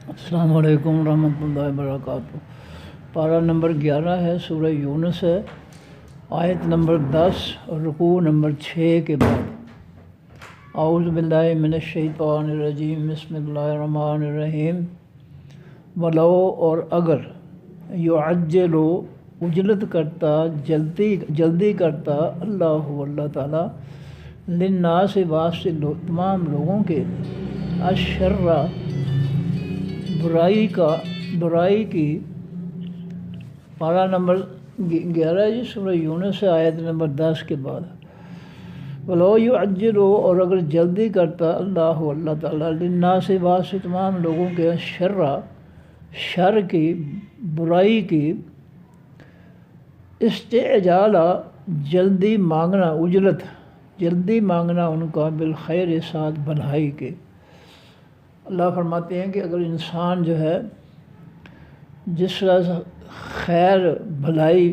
السلام علیکم ورحمۃ اللہ وبرکاتہ۔ پارہ نمبر 11 ہے، سورہ یونس ہے، آیت نمبر 10 اور رکوع نمبر 6 کے بعد۔ اعوذ باللہ من الشیطان الرجیم، بسم اللہ الرحمن الرحیم۔ ولو اور اگر، یعجلو اجلت کرتا، جلدی کرتا، اللہ تعالیٰ، للناس واسطے تمام لوگوں کے، الشر برائی کی۔ پارہ نمبر 11 جی سورہ یونس سے، آیت نمبر 10 کے بعد۔ ولو یعجلو اور اگر جلدی کرتا، اللہ تعالیٰ، للناس واسطے تمام لوگوں کے، شر کی، برائی کی، استعجال جلدی مانگنا، اجلت جلدی مانگنا ان کا، بالخیر ساتھ بھلائی کے۔ اللہ فرماتے ہیں کہ اگر انسان جو ہے جس طرح سے خیر بھلائی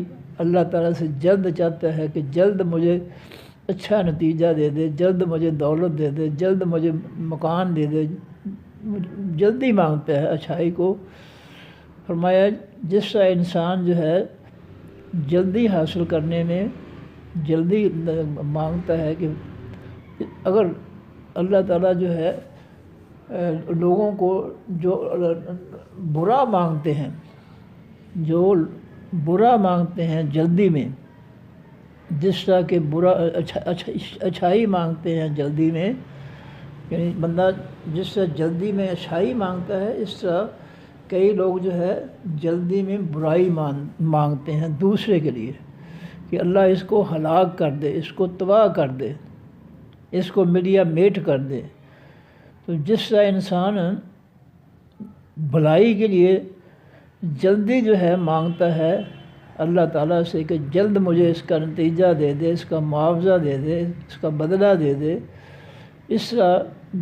اللہ تعالیٰ سے جلد چاہتا ہے کہ جلد مجھے اچھا نتیجہ دے دے، جلد مجھے دولت دے دے، جلد مجھے مکان دے دے، جلدی مانگتا ہے اچھائی کو، فرمایا جس طرح انسان جو ہے جلدی حاصل کرنے میں جلدی مانگتا ہے کہ اگر اللہ تعالیٰ جو ہے لوگوں کو جو برا مانگتے ہیں جلدی میں، جس طرح کہ اچھائی مانگتے ہیں جلدی میں، یعنی بندہ جس طرح جلدی میں اچھائی مانگتا ہے، اس طرح کئی لوگ جو ہے جلدی میں برائی مانگتے ہیں دوسرے کے لیے، کہ اللہ اس کو ہلاک کر دے، اس کو تباہ کر دے، اس کو مٹیا میٹ کر دے۔ تو جس طرح انسان بھلائی کے لیے جلدی جو ہے مانگتا ہے اللہ تعالیٰ سے کہ جلد مجھے اس کا نتیجہ دے دے، اس کا معاوضہ دے دے، اس کا بدلہ دے دے، اس طرح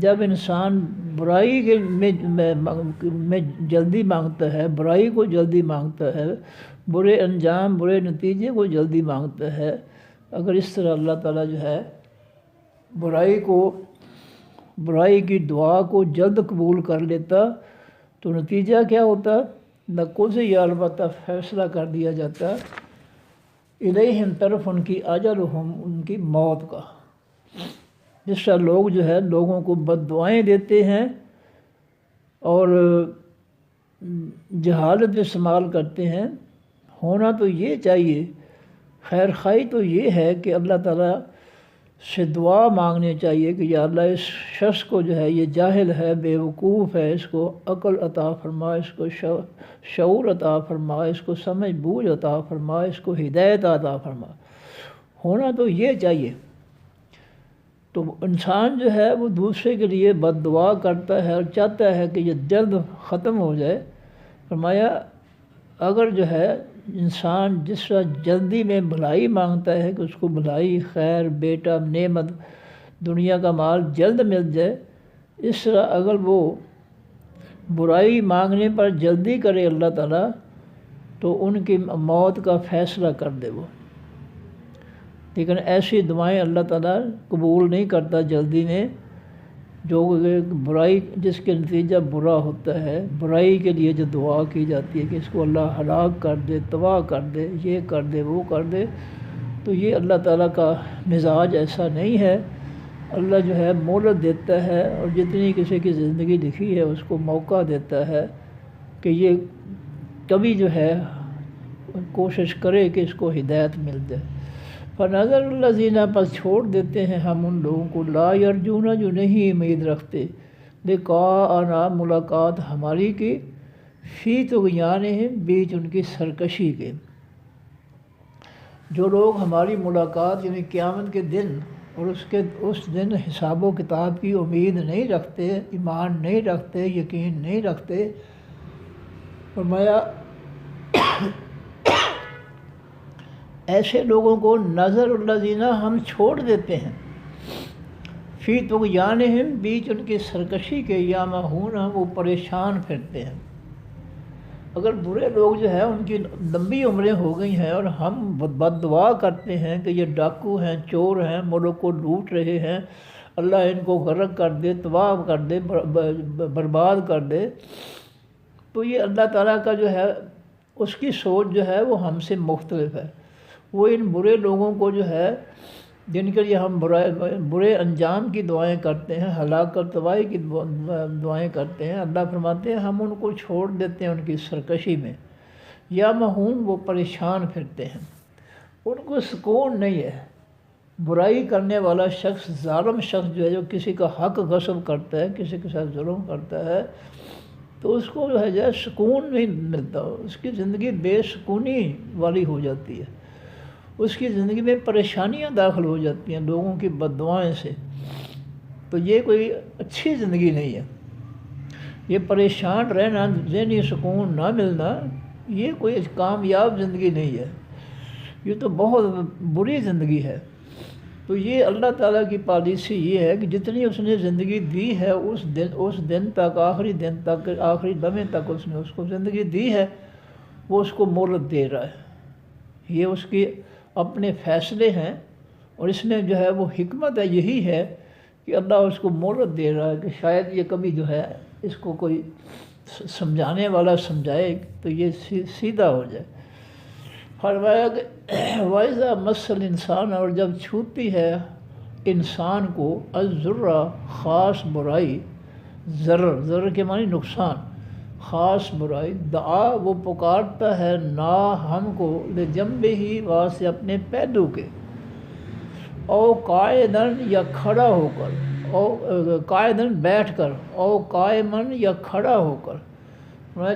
جب انسان برائی کے میں جلدی مانگتا ہے، برائی کو جلدی مانگتا ہے، برے انجام، برے نتیجے کو جلدی مانگتا ہے، اگر اس طرح اللہ تعالیٰ جو ہے برائی کی دعا کو جلد قبول کر لیتا تو نتیجہ کیا ہوتا؟ نقضی یا البتہ فیصلہ کر دیا جاتا الیہم طرف ان کی اجلہم، ان کی موت کا۔ جس طرح لوگ جو ہے لوگوں کو بد دعائیں دیتے ہیں اور جہالت استعمال کرتے ہیں، ہونا تو یہ چاہیے، خیر خواہی تو یہ ہے کہ اللہ تعالیٰ سے دعا مانگنی چاہیے کہ یا اللہ اس شخص کو جو ہے یہ جاہل ہے، بے وقوف ہے، اس کو عقل عطا فرما، اس کو شعور عطا فرما، اس کو سمجھ بوجھ عطا فرما، اس کو ہدایت عطا فرما، ہونا تو یہ چاہیے۔ تو انسان جو ہے وہ دوسرے کے لیے بد دعا کرتا ہے اور چاہتا ہے کہ یہ جلد ختم ہو جائے۔ فرمایا اگر جو ہے انسان جس طرح جلدی میں بھلائی مانگتا ہے کہ اس کو بھلائی، خیر، بیٹا، نعمت، دنیا کا مال جلد مل جائے، اس طرح اگر وہ برائی مانگنے پر جلدی کرے اللہ تعالیٰ تو ان کی موت کا فیصلہ کر دے وہ۔ لیکن ایسی دعائیں اللہ تعالیٰ قبول نہیں کرتا جلدی میں، جو برائی جس کے نتیجہ برا ہوتا ہے، برائی کے لیے جو دعا کی جاتی ہے کہ اس کو اللہ ہلاک کر دے، تباہ کر دے، یہ کر دے، وہ کر دے، تو یہ اللہ تعالیٰ کا مزاج ایسا نہیں ہے۔ اللہ جو ہے مہلت دیتا ہے اور جتنی کسی کی زندگی لکھی ہے اس کو موقع دیتا ہے کہ یہ کبھی جو ہے کوشش کرے کہ اس کو ہدایت مل جائے۔ فنظر الذین، پس چھوڑ دیتے ہیں ہم ان لوگوں کو، لا یرجون، جو نہیں امید رکھتے، لقاءنا، ملاقات ہماری کی، فی طغیانہم، بیچ ان کی سرکشی کے۔ جو لوگ ہماری ملاقات یعنی قیامت کے دن اور اس دن حساب و کتاب کی امید نہیں رکھتے، ایمان نہیں رکھتے، یقین نہیں رکھتے، فرمایا ایسے لوگوں کو نظر الذین، ہم چھوڑ دیتے ہیں، فی طغیانہم، بیچ ان کی سرکشی کے، یامہون، وہ پریشان پھرتے ہیں۔ اگر برے لوگ جو ہے ان کی لمبی عمریں ہو گئی ہیں اور ہم بد دعا کرتے ہیں کہ یہ ڈاکو ہیں، چور ہیں، ملک کو لوٹ رہے ہیں، اللہ ان کو غرق کر دے، تباہ کر دے، برباد کر دے، تو یہ اللہ تعالیٰ کا جو ہے اس کی سوچ جو ہے وہ ہم سے مختلف ہے۔ وہ ان برے لوگوں کو جو ہے جن کے لیے ہم برے انجام کی دعائیں کرتے ہیں، ہلاک اور تباہی کی دعائیں کرتے ہیں، اللہ فرماتے ہیں ہم ان کو چھوڑ دیتے ہیں ان کی سرکشی میں، یا مہون وہ پریشان پھرتے ہیں، ان کو سکون نہیں ہے۔ برائی کرنے والا شخص، ظالم شخص جو ہے، جو کسی کا حق غصب کرتا ہے، کسی کے ساتھ ظلم کرتا ہے، تو اس کو جو ہے سکون نہیں ملتا، اس کی زندگی بے سکونی والی ہو جاتی ہے، اس کی زندگی میں پریشانیاں داخل ہو جاتی ہیں لوگوں کی بد دعائیں سے۔ تو یہ کوئی اچھی زندگی نہیں ہے، یہ پریشان رہنا، ذہنی سکون نہ ملنا، یہ کوئی کامیاب زندگی نہیں ہے، یہ تو بہت بری زندگی ہے۔ تو یہ اللہ تعالیٰ کی پالیسی یہ ہے کہ جتنی اس نے زندگی دی ہے، اس دن تک، آخری دن تک، آخری لمحے تک اس نے اس کو زندگی دی ہے، وہ اس کو مہلت دے رہا ہے۔ یہ اس کی اپنے فیصلے ہیں، اور اس میں جو ہے وہ حکمت ہے، یہی ہے کہ اللہ اس کو مہلت دے رہا ہے کہ شاید یہ کبھی جو ہے اس کو کوئی سمجھانے والا سمجھائے تو یہ سیدھا ہو جائے۔ فرمایا کہ وَإِذَا مَسَّ الْإِنسَانَ، اور جب چھوتی ہے انسان کو، الضرّ خاص برائی، ضرر کے معنی نقصان، خاص برائی، دعا وہ پکارتا ہے، نا ہم کو، لجنبہ واسطے اپنے پہلو کے، او قائدن یا کھڑا ہو کر، او قائدن بیٹھ کر، او قائمن یا کھڑا ہو کر۔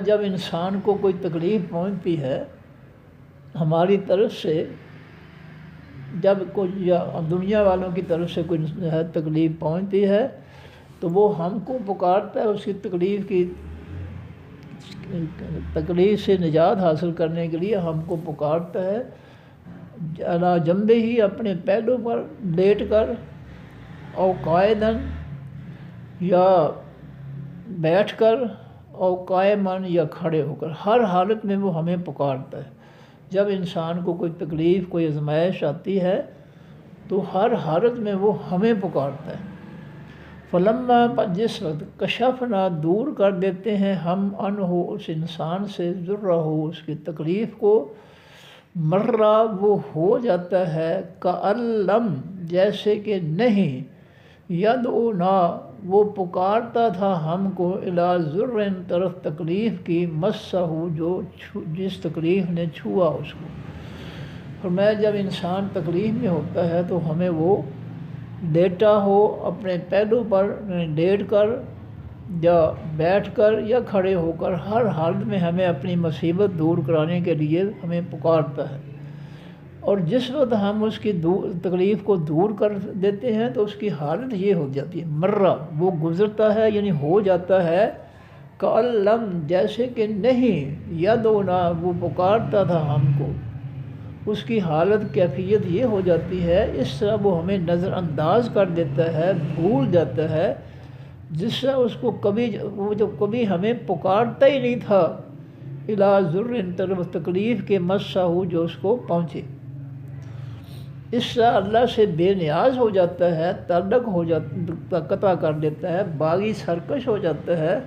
جب انسان کو کوئی تکلیف پہنچتی ہے ہماری طرف سے، جب کوئی یا دنیا والوں کی طرف سے کوئی تکلیف پہنچتی ہے تو وہ ہم کو پکارتا ہے، اس کی تکلیف سے نجات حاصل کرنے کے لیے ہم کو پکارتا ہے، علی جنبہ ہی اپنے پہلو پر لیٹ کر، او قائدن یا بیٹھ کر، او قائمن یا کھڑے ہو کر، ہر حالت میں وہ ہمیں پکارتا ہے۔ جب انسان کو کوئی تکلیف، کوئی آزمائش آتی ہے تو ہر حالت میں وہ ہمیں پکارتا ہے۔ فلما، جس وقت، کشفنا دور کر دیتے ہیں ہم عنہ اس انسان سے، ضرہ اس کی تکلیف کو، مرہ وہ ہو جاتا ہے، کأن لم جیسے کہ نہیں، یدعونا وہ پکارتا تھا ہم کو، الی ضر طرف تکلیف کی، مسہ جو جس تکلیف نے چھوا اس کو۔ فرمایا جب انسان تکلیف میں ہوتا ہے تو ہمیں وہ لیٹا ہو اپنے پہلو پر، لیٹ کر یا بیٹھ کر یا کھڑے ہو کر، ہر حالت میں ہمیں اپنی مصیبت دور کرانے کے لیے ہمیں پکارتا ہے۔ اور جس وقت ہم اس کی تکلیف کو دور کر دیتے ہیں تو اس کی حالت یہ ہو جاتی ہے، مرہ وہ گزرتا ہے، یعنی ہو جاتا ہے، کأن لم جیسے کہ نہیں، یدعونا وہ پکارتا تھا ہم کو، اس کی حالت کیفیت یہ ہو جاتی ہے، اس طرح وہ ہمیں نظر انداز کر دیتا ہے، بھول جاتا ہے، جس طرح اس کو وہ جو کبھی ہمیں پکارتا ہی نہیں تھا، الی ضر طرف تکلیف کے، مسہ جو اس کو پہنچے۔ اس طرح اللہ سے بے نیاز ہو جاتا ہے، تعلق ہو جاتا، قطع کر دیتا ہے، باغی سرکش ہو جاتا ہے،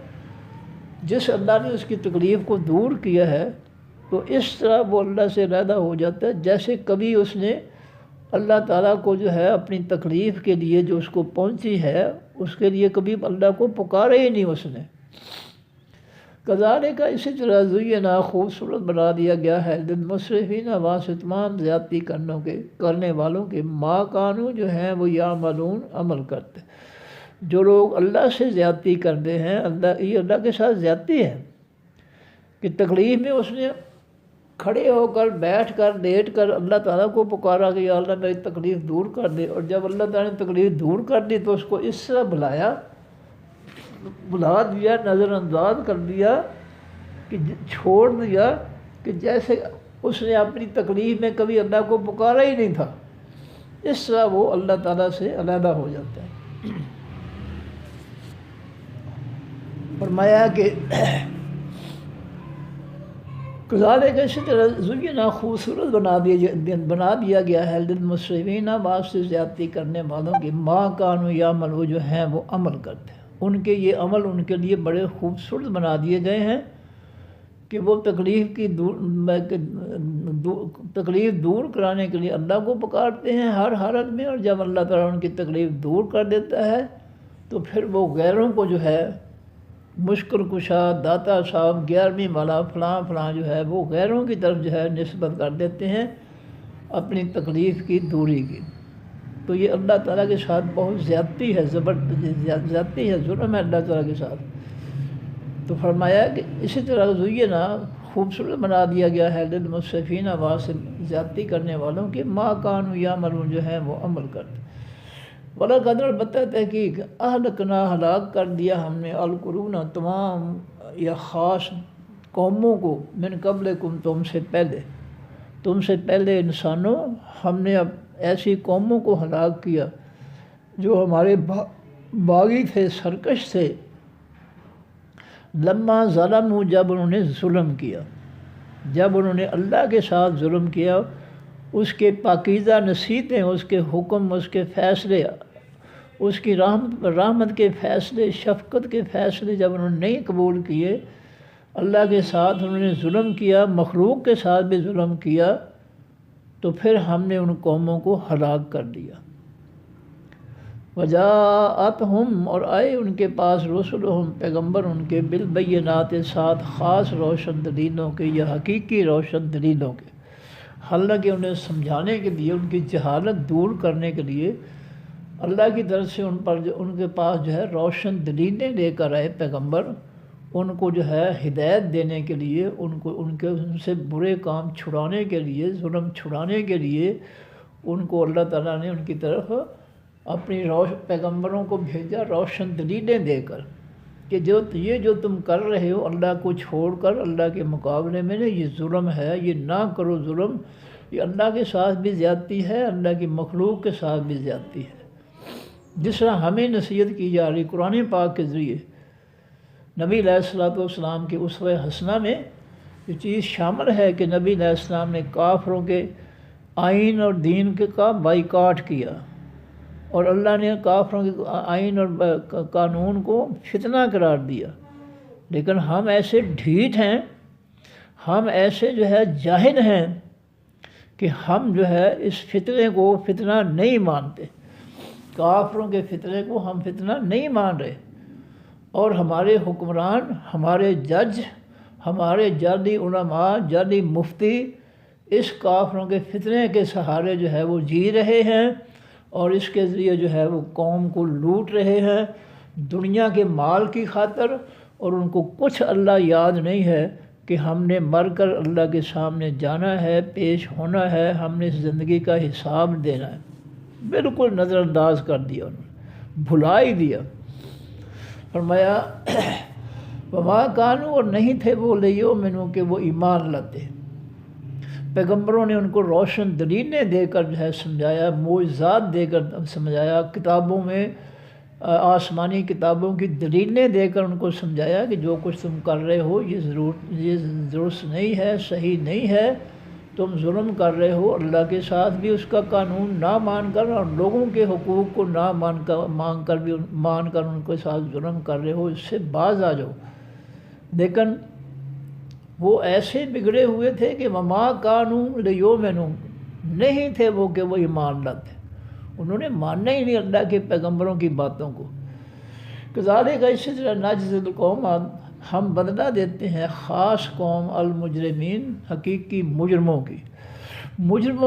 جس اللہ نے اس کی تکلیف کو دور کیا ہے، تو اس طرح وہ اللہ سے علیحدہ ہو جاتا ہے جیسے کبھی اس نے اللہ تعالیٰ کو جو ہے اپنی تکلیف کے لیے جو اس کو پہنچی ہے، اس کے لیے کبھی اللہ کو پکارا ہی نہیں اس نے۔ کذالک اسی طرح زینا خوبصورت بنا دیا گیا ہے، للمسرفین واسطے تمام زیادتی کرنے والوں کے، ما کانوا جو ہیں وہ یعملون عمل کرتے، جو لوگ اللہ سے زیادتی کرتے ہیں، یہ اللہ کے ساتھ زیادتی ہے کہ تکلیف میں اس نے کھڑے ہو کر، بیٹھ کر، لیٹ کر اللہ تعالیٰ کو پکارا کہ یا اللہ میری تکلیف دور کر دے، اور جب اللہ تعالیٰ نے تکلیف دور کر دی تو اس کو اس طرح بلا دیا، نظر انداز کر دیا، کہ چھوڑ دیا کہ جیسے اس نے اپنی تکلیف میں کبھی اللہ کو پکارا ہی نہیں تھا، اس طرح وہ اللہ تعالیٰ سے علیحدہ ہو جاتا ہے۔ فرمایا کہ کذالک اسی طرح زینا خوبصورت بنا دیا گیا ہے للمسرفین واسطے زیادتی کرنے والوں کی ما کانوا یعملون، وہ جو ہیں وہ عمل کرتے ہیں، ان کے یہ عمل ان کے لیے بڑے خوبصورت بنا دیے گئے ہیں کہ وہ تکلیف دور کرانے کے لیے اللہ کو پکارتے ہیں ہر حالت میں، اور جب اللہ تعالیٰ ان کی تکلیف دور کر دیتا ہے تو پھر وہ غیروں کو جو ہے مشکل کشا، داتا صاحب، 11ویں والا، فلاں فلاں جو ہے وہ غیروں کی طرف جو ہے نسبت کر دیتے ہیں اپنی تکلیف کی دوری کی۔ تو یہ اللہ تعالیٰ کے ساتھ بہت زیادتی ہے، زیادتی ہے، ظلم ہے اللہ تعالیٰ کے ساتھ۔ تو فرمایا کہ اسی طرح زینا خوبصورت بنا دیا گیا ہے للمسرفین واسطے زیادتی کرنے والوں کے ما کانوا یعملون، جو ہیں وہ عمل کرتے۔ وَلَقَدْ البتہ تحقیق اہلکنا ہلاک کر دیا ہم نے القرون تمام یا خاص قوموں کو من قبلکم تم سے پہلے انسانوں، ہم نے اب ایسی قوموں کو ہلاک کیا جو ہمارے باغی تھے، سرکش تھے، لما ظلموا جب انہوں نے ظلم کیا، جب انہوں نے اللہ کے ساتھ ظلم کیا، اس کے پاکیزہ نصیحتیں، اس کے حکم، اس کے فیصلے، اس کی رحمت کے فیصلے، شفقت کے فیصلے جب انہوں نے نہیں قبول کیے، اللہ کے ساتھ انہوں نے ظلم کیا، مخلوق کے ساتھ بھی ظلم کیا، تو پھر ہم نے ان قوموں کو ہلاک کر دیا۔ وجاءتہم، اور آئے ان کے پاس رسلہم، پیغمبر ان کے، بالبینات، ساتھ خاص روشن دلیلوں کے یا حقیقی روشن دلیلوں کے، حالانکہ انہیں سمجھانے کے لیے، ان کی جہالت دور کرنے کے لیے اللہ کی طرف سے ان کے پاس جو ہے روشن دلیلیں لے کر آئے پیغمبر، ان کو جو ہے ہدایت دینے کے لیے، ان سے برے کام چھڑانے کے لیے، ظلم چھڑانے کے لیے ان کو اللہ تعالیٰ نے ان کی طرف اپنی پیغمبروں کو بھیجا روشن دلیلیں دے کر کہ یہ جو تم کر رہے ہو اللہ کو چھوڑ کر، اللہ کے مقابلے میں، یہ ظلم ہے، یہ نہ کرو ظلم، یہ اللہ کے ساتھ بھی زیادتی ہے، اللہ کی مخلوق کے ساتھ بھی زیادتی ہے۔ جس طرح ہمیں نصیحت کی جا رہی قرآن پاک کے ذریعے، نبی علیہ الصلوۃ والسلام کی اسوہ حسنہ میں یہ چیز شامل ہے کہ نبی علیہ السلام نے کافروں کے آئین اور دین کا بائیکاٹ کیا، اور اللہ نے کافروں کے آئین اور قانون کو فتنہ قرار دیا، لیکن ہم ایسے ڈھیٹ ہیں، ہم ایسے جو ہے جاہل ہیں کہ ہم جو ہے اس فتنے کو فتنہ نہیں مانتے، کافروں کے فتنے کو ہم فتنہ نہیں مان رہے، اور ہمارے حکمران، ہمارے جج، ہمارے جعلی علماء، جعلی مفتی اس کافروں کے فتنے کے سہارے جو ہے وہ جی رہے ہیں، اور اس کے ذریعے جو ہے وہ قوم کو لوٹ رہے ہیں دنیا کے مال کی خاطر، اور ان کو کچھ اللہ یاد نہیں ہے کہ ہم نے مر کر اللہ کے سامنے جانا ہے، پیش ہونا ہے، ہم نے اس زندگی کا حساب دینا ہے۔ بالکل نظر انداز کر دیا، انہوں نے بھلا ہی دیا۔ فرمایا وما کانوا، اور نہیں تھے وہ لیؤمنوا کہ وہ ایمان لاتے۔ پیغمبروں نے ان کو روشن دلیلیں دے کر جو ہے سمجھایا، معجزات دے کر سمجھایا، کتابوں میں آسمانی کتابوں کی دلیلیں دے کر ان کو سمجھایا کہ جو کچھ تم کر رہے ہو یہ درست نہیں ہے، صحیح نہیں ہے، تم ظلم کر رہے ہو اللہ کے ساتھ بھی، اس کا قانون نہ مان کر، اور لوگوں کے حقوق کو نہ مان کر ان کے ساتھ ظلم کر رہے ہو، اس سے باز آ جاؤ۔ لیکن وہ ایسے بگڑے ہوئے تھے کہ وما کانوا لیؤمنوا، نہیں تھے وہ کہ وہ ایمان لاتے، انہوں نے ماننا ہی نہیں اللہ کے پیغمبروں کی باتوں کو۔ کذالک، اسی طرح نجزی القوم، ہم بدلہ دیتے ہیں خاص قوم المجرمین، حقیقی مجرموں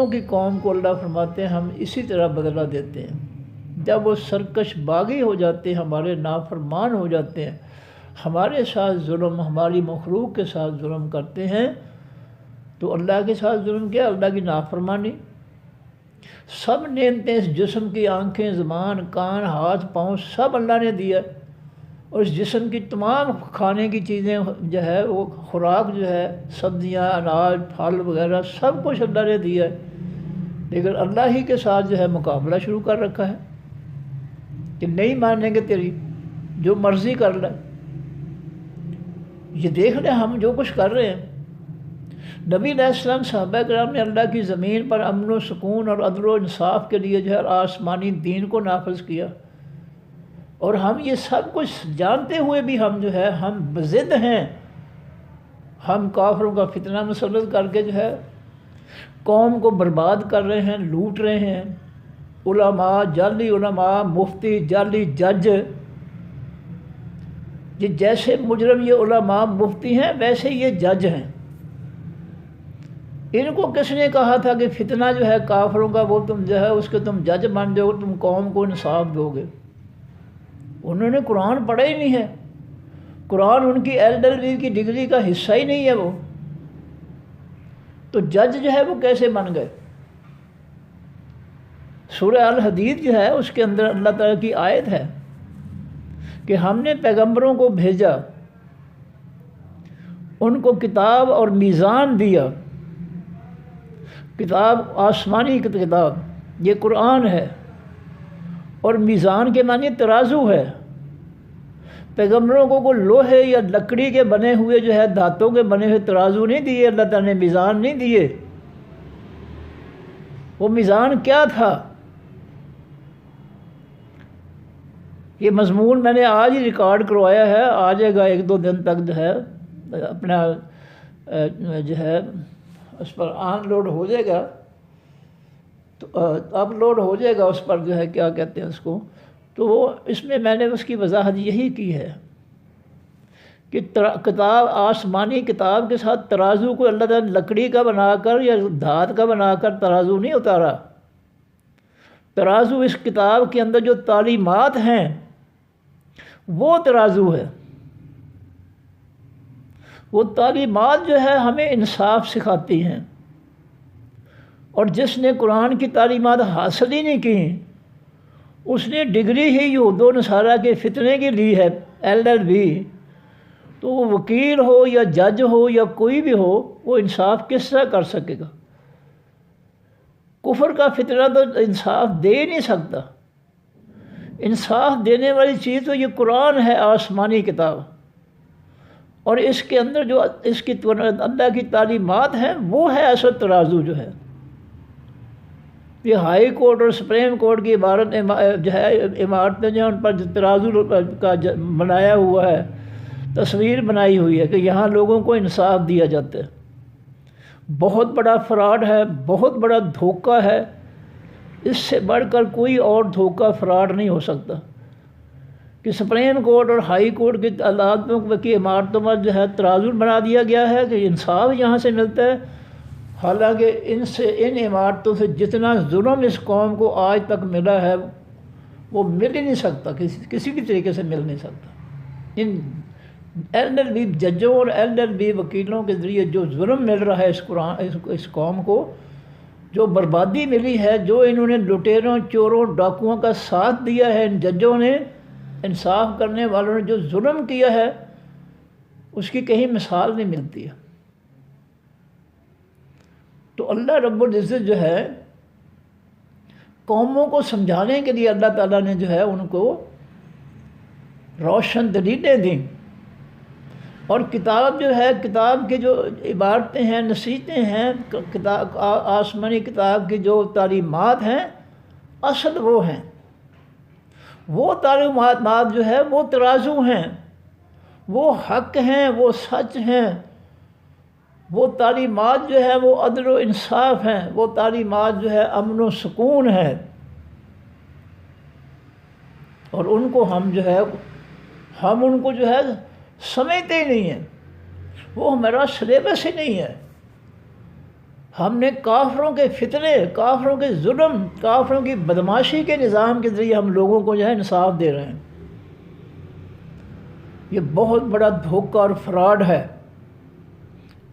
کی قوم کو اللہ فرماتے ہیں ہم اسی طرح بدلہ دیتے ہیں، جب وہ سرکش باغی ہو جاتے ہیں، ہمارے نافرمان ہو جاتے ہیں، ہمارے ساتھ ظلم، ہماری مخلوق کے ساتھ ظلم کرتے ہیں، تو اللہ کے ساتھ ظلم کیا؟ اللہ کی نافرمانی۔ سب نعمتیں، اس جسم کی آنکھیں، زبان، کان، ہاتھ، پاؤں، سب اللہ نے دیا، اور اس جسم کی تمام کھانے کی چیزیں جو ہے وہ خوراک جو ہے، سبزیاں، اناج، پھل وغیرہ سب کچھ اللہ نے دیا ہے، لیکن اللہ ہی کے ساتھ جو ہے مقابلہ شروع کر رکھا ہے کہ نہیں مانیں گے تیری، جو مرضی کر لیں، یہ دیکھ لیں ہم جو کچھ کر رہے ہیں۔ نبی علیہ السلام صحابہ کرام نے اللہ کی زمین پر امن و سکون اور عدل و انصاف کے لیے جو ہے آسمانی دین کو نافذ کیا، اور ہم یہ سب کچھ جانتے ہوئے بھی ہم جو ہے ہم بضد ہیں، ہم کافروں کا فتنہ مسلط کر کے جو ہے قوم کو برباد کر رہے ہیں، لوٹ رہے ہیں۔ علماء، جعلی علماء، مفتی، جعلی جج، یہ جیسے مجرم یہ علماء مفتی ہیں ویسے یہ جج ہیں۔ ان کو کس نے کہا تھا کہ فتنہ جو ہے کافروں کا وہ تم جو ہے اس کے تم جج بن جاؤ، تم قوم کو انصاف دو گے؟ انہوں نے قرآن پڑھا ہی نہیں ہے، قرآن ان کی LLB کی ڈگری کا حصہ ہی نہیں ہے وہ، تو جج جو ہے وہ کیسے بن گئے؟ سورہ الحدید جو ہے اس کے اندر اللہ تعالیٰ کی آیت ہے کہ ہم نے پیغمبروں کو بھیجا، ان کو کتاب اور میزان دیا، کتاب آسمانی کتاب یہ قرآن ہے، اور میزان کے معنی ترازو ہے۔ پیغمبروں کو کوئی لوہے یا لکڑی کے بنے ہوئے جو ہے دھاتوں کے بنے ہوئے ترازو نہیں دیے، اللہ تعالیٰ نے میزان نہیں دیے۔ وہ میزان کیا تھا؟ یہ مضمون میں نے آج ہی ریکارڈ کروایا ہے، آ جائے گا 1-2 دن تک جو ہے اپنا جو ہے اس پر آن لوڈ ہو جائے گا، تو اپلوڈ ہو جائے گا اس پر جو ہے کیا کہتے ہیں اس کو، تو وہ اس میں نے اس کی وضاحت یہی کی ہے کہ کتاب آسمانی کتاب کے ساتھ ترازو کو اللہ تعالیٰ لکڑی کا بنا کر یا دھات کا بنا کر ترازو نہیں اتارا۔ ترازو اس کتاب کے اندر جو تعلیمات ہیں وہ ترازو ہے، وہ تعلیمات جو ہے ہمیں انصاف سکھاتی ہیں، اور جس نے قرآن کی تعلیمات حاصل ہی نہیں کی اس نے ڈگری ہی یہود و نصارہ کے فتنے کی لی ہے LLB، تو وہ وکیل ہو یا جج ہو یا کوئی بھی ہو وہ انصاف کس طرح کر سکے گا؟ کفر کا فتنہ تو انصاف دے ہی نہیں سکتا۔ انصاف دینے والی چیز تو یہ قرآن ہے، آسمانی کتاب، اور اس کے اندر جو اس کی اللہ کی تعلیمات ہیں وہ ہے اصل ترازو جو ہے۔ یہ ہائی کورٹ اور سپریم کورٹ کی عبارت جو ہے عمارتیں جو ہیں ان پر ترازو کا بنایا ہوا ہے، تصویر بنائی ہوئی ہے کہ یہاں لوگوں کو انصاف دیا جاتا ہے۔ بہت بڑا فراڈ ہے، بہت بڑا دھوکہ ہے، اس سے بڑھ کر کوئی اور دھوکہ فراڈ نہیں ہو سکتا کہ سپریم کورٹ اور ہائی کورٹ کی عدالتوں کی عمارتوں پر جو ہے ترازو بنا دیا گیا ہے کہ انصاف یہاں سے ملتا ہے، حالانکہ ان عمارتوں سے جتنا ظلم اس قوم کو آج تک ملا ہے وہ مل ہی نہیں سکتا، کسی بھی طریقے سے مل نہیں سکتا۔ ان LLB ججوں اور LLB وکیلوں کے ذریعے جو ظلم مل رہا ہے اس قوم کو، جو بربادی ملی ہے، جو انہوں نے لٹیروں، چوروں، ڈاکوؤں کا ساتھ دیا ہے، ان ججوں نے، انصاف کرنے والوں نے جو ظلم کیا ہے اس کی کہیں مثال نہیں ملتی ہے۔ تو اللہ رب العزت جو ہے قوموں کو سمجھانے کے لیے اللہ تعالیٰ نے جو ہے ان کو روشن دلیلیں دیں، اور کتاب جو ہے، کتاب کی جو عبارتیں ہیں، نصیحتیں ہیں، کتاب آسمانی کتاب کی جو تعلیمات ہیں اصل وہ ہیں، وہ تعلیمات جو ہے وہ ترازو ہیں، وہ حق ہیں، وہ سچ ہیں، وہ تعلیمات جو ہے وہ عدل و انصاف ہیں، وہ تعلیمات جو ہے امن و سکون ہے، اور ان کو ہم ان کو جو ہے سمجھتے ہی نہیں ہیں، وہ ہمارا سلیبس ہی نہیں ہے۔ ہم نے کافروں کے فتنے، کافروں کے ظلم، کافروں کی بدماشی کے نظام کے ذریعے ہم لوگوں کو جو ہے انصاف دے رہے ہیں۔ یہ بہت بڑا دھوکہ اور فراڈ ہے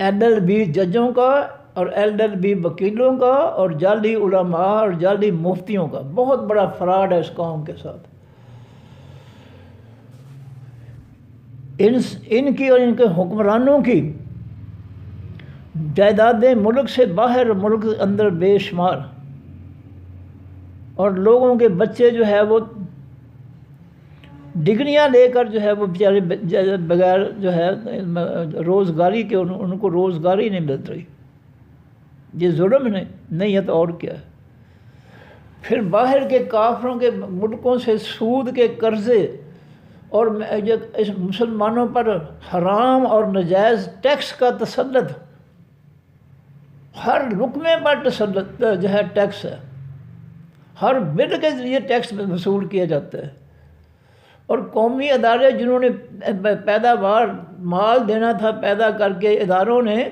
LLB ججوں کا اور LLB وکیلوں کا اور جعلی علماء اور جعلی مفتیوں کا، بہت بڑا فراڈ ہے اس قوم کے ساتھ۔ ان کی اور ان کے حکمرانوں کی جائیدادیں ملک سے باہر، ملک کے اندر بے شمار، اور لوگوں کے بچے جو ہے وہ ڈگریاں لے کر جو ہے وہ بیچارے بغیر جو ہے روزگاری کے ان کو روزگاری نہیں مل رہی۔ یہ ظلم نہیں ہے تو اور کیا ہے؟ پھر باہر کے کافروں کے ملکوں سے سود کے قرضے اور اس مسلمانوں پر حرام اور ناجائز ٹیکس کا تسلط، ہر رکمے پر تسلط جو ہے ٹیکس ہے، ہر بل کے ذریعے ٹیکس وصول کیا جاتا ہے، اور قومی ادارے جنہوں نے پیداوار مال دینا تھا پیدا کر کے، اداروں نے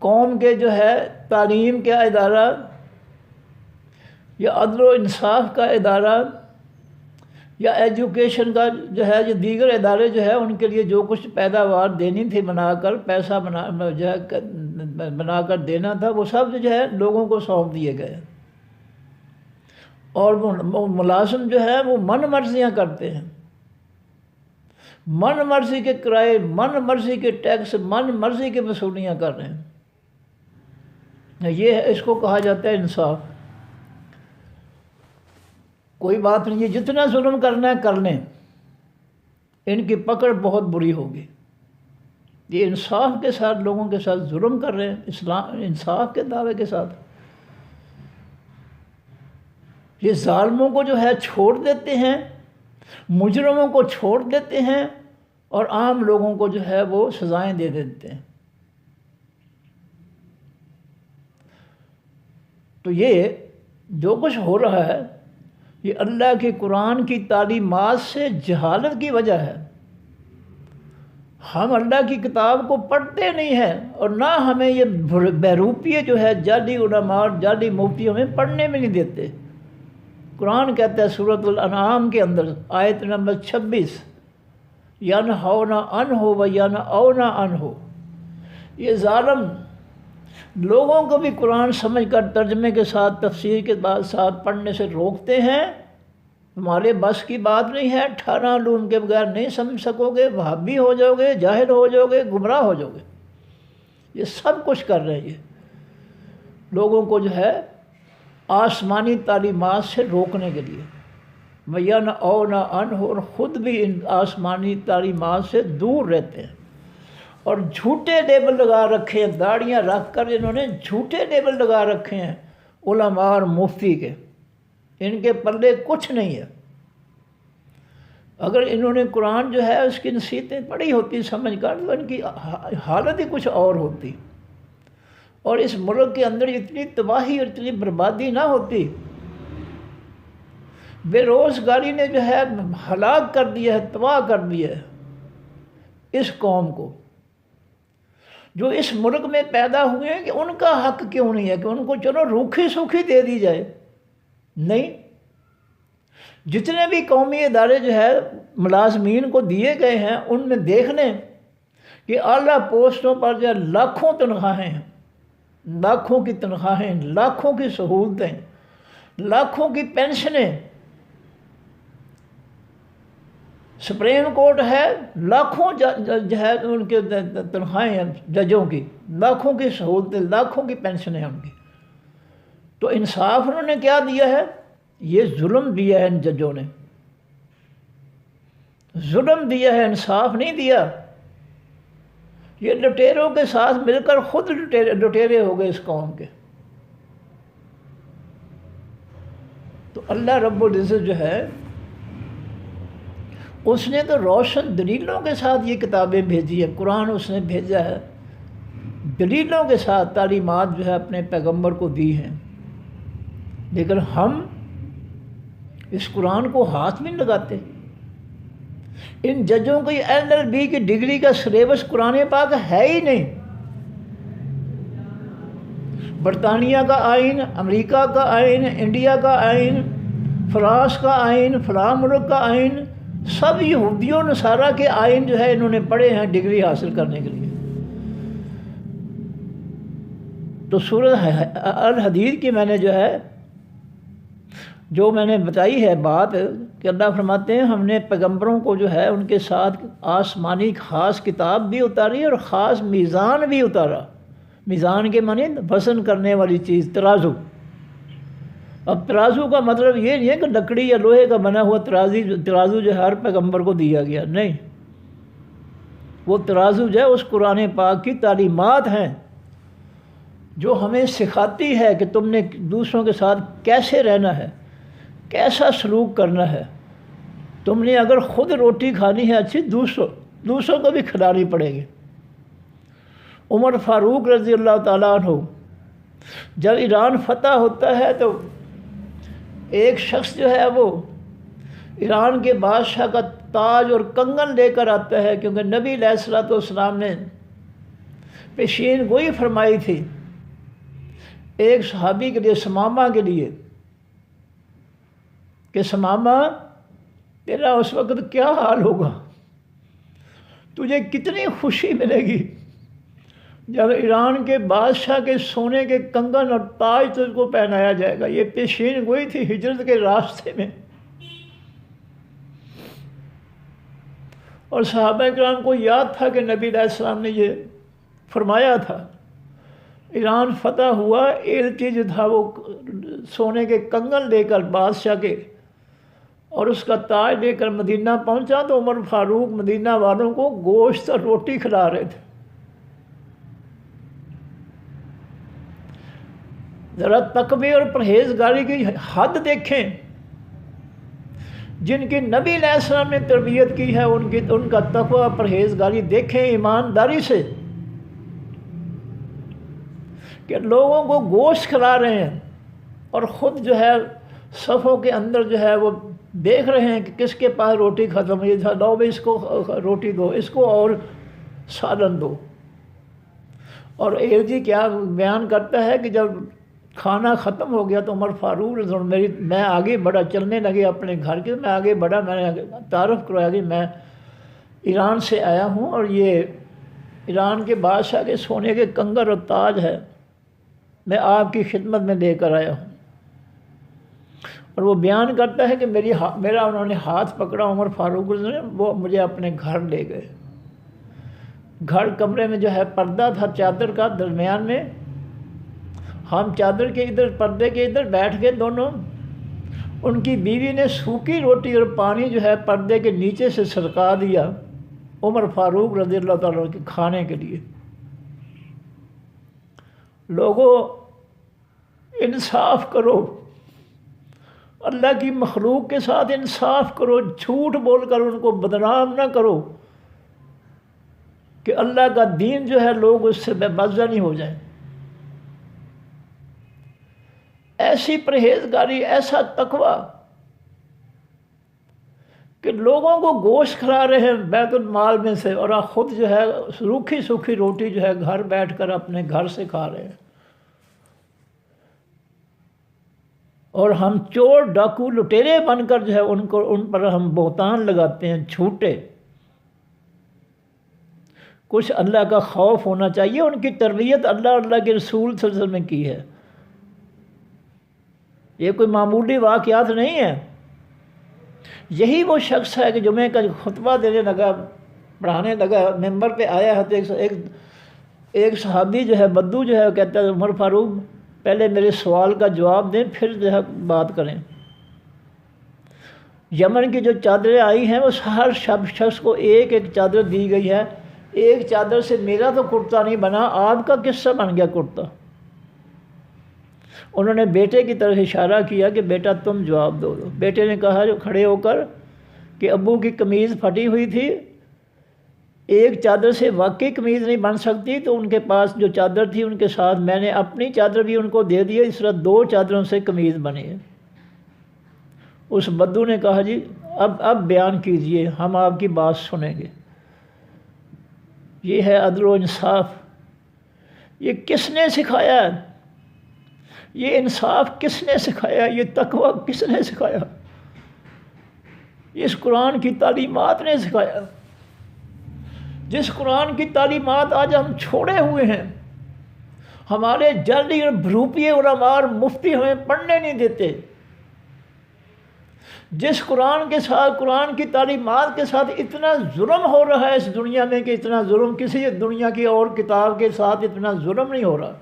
قوم کے جو ہے تعلیم کا ادارہ یا عدل و انصاف کا ادارہ یا ایجوکیشن کا جو ہے یہ دیگر ادارے جو ہے ان کے لیے جو کچھ پیداوار دینی تھی بنا کر، پیسہ جو ہے بنا کر دینا تھا، وہ سب جو ہے لوگوں کو سونپ دیے گئے، اور وہ ملازم جو ہے وہ من مرضیاں کرتے ہیں، من مرضی کے کرائے، من مرضی کے ٹیکس، من مرضی کے وصولیاں کر رہے ہیں۔ یہ اس کو کہا جاتا ہے انصاف۔ کوئی بات نہیں، یہ جتنا ظلم کرنا ہے کر لیں، ان کی پکڑ بہت بری ہوگی۔ یہ انصاف کے ساتھ لوگوں کے ساتھ ظلم کر رہے ہیں، اسلام انصاف کے دعوے کے ساتھ۔ یہ ظالموں کو جو ہے چھوڑ دیتے ہیں، مجرموں کو چھوڑ دیتے ہیں، اور عام لوگوں کو جو ہے وہ سزائیں دے دیتے ہیں۔ تو یہ جو کچھ ہو رہا ہے یہ اللہ کے قرآن کی تعلیمات سے جہالت کی وجہ ہے۔ ہم اللہ کی کتاب کو پڑھتے نہیں ہیں، اور نہ ہمیں یہ بہروپیے جو ہے جعلی علماء اور جعلی مفتی ہمیں پڑھنے میں نہیں دیتے۔ قرآن کہتا ہے سورۃ الانعام کے اندر آیت نمبر 26، ینہون عنہ وینأون عنہ، یہ ظالم لوگوں کو بھی قرآن سمجھ کر ترجمے کے ساتھ، تفسیر کے ساتھ پڑھنے سے روکتے ہیں۔ تمہارے بس کی بات نہیں ہے، 18 علوم کے بغیر نہیں سمجھ سکو گے، وہابی ہو جاؤ گے، جاہل ہو جاؤ گے، گمراہ ہو جاؤ گے۔ یہ سب کچھ کر رہے ہیں، یہ لوگوں کو جو ہے آسمانی تعلیمات سے روکنے کے لیے۔ وَيَنْأَوْنَ عَنْهُ، اور خود بھی ان آسمانی تعلیمات سے دور رہتے ہیں، اور جھوٹے لیبل لگا رکھے ہیں، داڑیاں رکھ کر انہوں نے جھوٹے لیبل لگا رکھے ہیں علماء اور مفتی کے۔ ان کے پلے کچھ نہیں ہے۔ اگر انہوں نے قرآن جو ہے اس کی نصیحتیں پڑھی ہوتی سمجھ کر، تو ان کی حالت ہی کچھ اور ہوتی، اور اس ملک کے اندر اتنی تباہی اور اتنی بربادی نہ ہوتی۔ بے روزگاری نے جو ہے ہلاک کر دیا ہے، تباہ کر دیا ہے اس قوم کو، جو اس ملک میں پیدا ہوئے ہیں، کہ ان کا حق کیوں نہیں ہے کہ ان کو چلو روکھی سوکھی دے دی جائے؟ نہیں، جتنے بھی قومی ادارے جو ہے ملازمین کو دیے گئے ہیں، ان میں دیکھ لیں کہ اعلیٰ پوسٹوں پر جو ہے لاکھوں تنخواہیں ہیں، لاکھوں کی تنخواہیں، لاکھوں کی سہولتیں، لاکھوں کی پینشنیں۔ سپریم کورٹ ہے، لاکھوں جو ہے ان کے تنخواہیں ہیں ججوں کی، لاکھوں کی سہولتیں، لاکھوں کی پینشنیں ہیں ان کی۔ تو انصاف انہوں نے کیا دیا ہے؟ یہ ظلم دیا ہے ان ججوں نے، ظلم دیا ہے، انصاف نہیں دیا۔ یہ لٹیروں کے ساتھ مل کر خود لٹیرے ہو گئے اس قوم کے۔ تو اللہ رب العزت جو ہے اس نے تو روشن دلیلوں کے ساتھ یہ کتابیں بھیجی ہیں، قرآن اس نے بھیجا ہے، دلیلوں کے ساتھ تعلیمات جو ہے اپنے پیغمبر کو دی ہیں، لیکن ہم اس قرآن کو ہاتھ میں لگاتے۔ ان ججوں کی LLB کی ڈگری کا سلیبس قرآن پاک ہے ہی نہیں۔ برطانیہ کا آئین، امریکہ کا آئین، انڈیا کا آئین، فرانس کا آئین، فلاں ملک کا آئین، سب یہودیوں نصارہ کے آئین جو ہے انہوں نے پڑھے ہیں ڈگری حاصل کرنے کے لیے۔ تو سورہ الحدید کی میں نے بتائی ہے بات کہ اللہ فرماتے ہیں ہم نے پیغمبروں کو جو ہے ان کے ساتھ آسمانی خاص کتاب بھی اتاری اور خاص میزان بھی اتارا۔ میزان کے معنی وزن کرنے والی چیز، ترازو۔ اب ترازو کا مطلب یہ نہیں ہے کہ لکڑی یا لوہے کا بنا ہوا ترازو جو ہے ہر پیغمبر کو دیا گیا، نہیں، وہ ترازو جو ہے اس قرآن پاک کی تعلیمات ہیں، جو ہمیں سکھاتی ہے کہ تم نے دوسروں کے ساتھ کیسے رہنا ہے، کیسا سلوک کرنا ہے۔ تم نے اگر خود روٹی کھانی ہے اچھی، دوسروں کو بھی کھلانی پڑے گی۔ عمر فاروق رضی اللہ تعالیٰ عنہ جب ایران فتح ہوتا ہے تو ایک شخص جو ہے وہ ایران کے بادشاہ کا تاج اور کنگن لے کر آتا ہے، کیونکہ نبی علیہ الصلوۃ والسلام نے پیشین گوئی فرمائی تھی ایک صحابی کے لیے، ثمامہ کے لیے، کہ ثمامہ تیرا اس وقت کیا حال ہوگا، تجھے کتنی خوشی ملے گی جب ایران کے بادشاہ کے سونے کے کنگن اور تاج تجھ کو پہنایا جائے گا۔ یہ پیشین گوئی تھی ہجرت کے راستے میں، اور صحابہ کرام کو یاد تھا کہ نبی علیہ السلام نے یہ فرمایا تھا۔ ایران فتح ہوا، ایلچی جو تھا وہ سونے کے کنگن لے کر بادشاہ کے اور اس کا تاج لے کر مدینہ پہنچا، تو عمر فاروق مدینہ والوں کو گوشت اور روٹی کھلا رہے تھے۔ ذرا تقوی اور پرہیزگاری کی حد دیکھیں، جن کی نبی علیہ السلام نے تربیت کی ہے ان کا تقوی پرہیزگاری دیکھیں ایمانداری سے، کہ لوگوں کو گوشت کھلا رہے ہیں اور خود جو ہے صفوں کے اندر جو ہے وہ دیکھ رہے ہیں کہ کس کے پاس روٹی ختم ہوئی، لو بھی اس کو روٹی دو، اس کو اور سالن دو۔ اور ایلچی کیا بیان کرتا ہے کہ جب کھانا ختم ہو گیا تو عمر فاروق میں آگے بڑھا، چلنے لگے اپنے گھر کے، میں آگے بڑھا، میں نے تعارف کروایا کہ میں ایران سے آیا ہوں اور یہ ایران کے بادشاہ کے سونے کے کنگن اور تاج ہے، میں آپ کی خدمت میں لے کر آیا ہوں۔ اور وہ بیان کرتا ہے کہ میرا انہوں نے ہاتھ پکڑا، عمر فاروق نے، وہ مجھے اپنے گھر لے گئے۔ گھر کمرے میں جو ہے پردہ تھا چادر کا درمیان میں، ہم چادر کے ادھر پردے کے ادھر بیٹھ گئے دونوں۔ ان کی بیوی نے سوکھی روٹی اور پانی جو ہے پردے کے نیچے سے سرکا دیا عمر فاروق رضی اللہ تعالیٰ کے کھانے کے لیے۔ لوگوں انصاف کرو، اللہ کی مخلوق کے ساتھ انصاف کرو، جھوٹ بول کر ان کو بدنام نہ کرو کہ اللہ کا دین جو ہے لوگ اس سے بے مزہ نہیں ہو جائیں۔ ایسی پرہیزگاری، ایسا تقوی کہ لوگوں کو گوشت کھلا رہے ہیں بیت المال میں سے، اور خود جو ہے روکھی سوکھی روٹی جو ہے گھر بیٹھ کر اپنے گھر سے کھا رہے ہیں۔ اور ہم چور ڈاکو لٹیرے بن کر جو ہے ان پر ہم بہتان لگاتے ہیں جھوٹے۔ کچھ اللہ کا خوف ہونا چاہیے، ان کی تربیت اللہ کے رسول صلی اللہ علیہ وسلم نے کی ہے، یہ کوئی معمولی واقعات نہیں ہے۔ یہی وہ شخص ہے کہ جمعے کا خطبہ دینے لگا، پڑھانے لگا، ممبر پہ آیا ہے تو ایک صحابی جو ہے بدو جو ہے کہتا ہے عمر فاروق پہلے میرے سوال کا جواب دیں پھر جو ہے بات کریں۔ یمن کی جو چادریں آئی ہیں وہ ہر شخص کو ایک ایک چادر دی گئی ہے، ایک چادر سے میرا تو کرتا نہیں بنا، آپ کا کس سے بن گیا کرتا؟ انہوں نے بیٹے کی طرف اشارہ کیا کہ بیٹا تم جواب دو۔ بیٹے نے کہا جو کھڑے ہو کر کہ ابو کی قمیض پھٹی ہوئی تھی، ایک چادر سے واقعی قمیض نہیں بن سکتی، تو ان کے پاس جو چادر تھی ان کے ساتھ میں نے اپنی چادر بھی ان کو دے دی، اس طرح 2 چادروں سے قمیض بنی ہے۔ اس بدو نے کہا جی اب بیان کیجئے، ہم آپ کی بات سنیں گے۔ یہ ہے عدل و انصاف۔ یہ کس نے سکھایا ہے؟ یہ انصاف کس نے سکھایا؟ یہ تقوی کس نے سکھایا؟ اس قرآن کی تعلیمات نے سکھایا۔ جس قرآن کی تعلیمات آج ہم چھوڑے ہوئے ہیں، ہمارے جلدی اور بھروپیے علماء اور مفتی ہمیں پڑھنے نہیں دیتے۔ جس قرآن کے ساتھ، قرآن کی تعلیمات کے ساتھ اتنا ظلم ہو رہا ہے اس دنیا میں کہ اتنا ظلم کسی دنیا کی اور کتاب کے ساتھ اتنا ظلم نہیں ہو رہا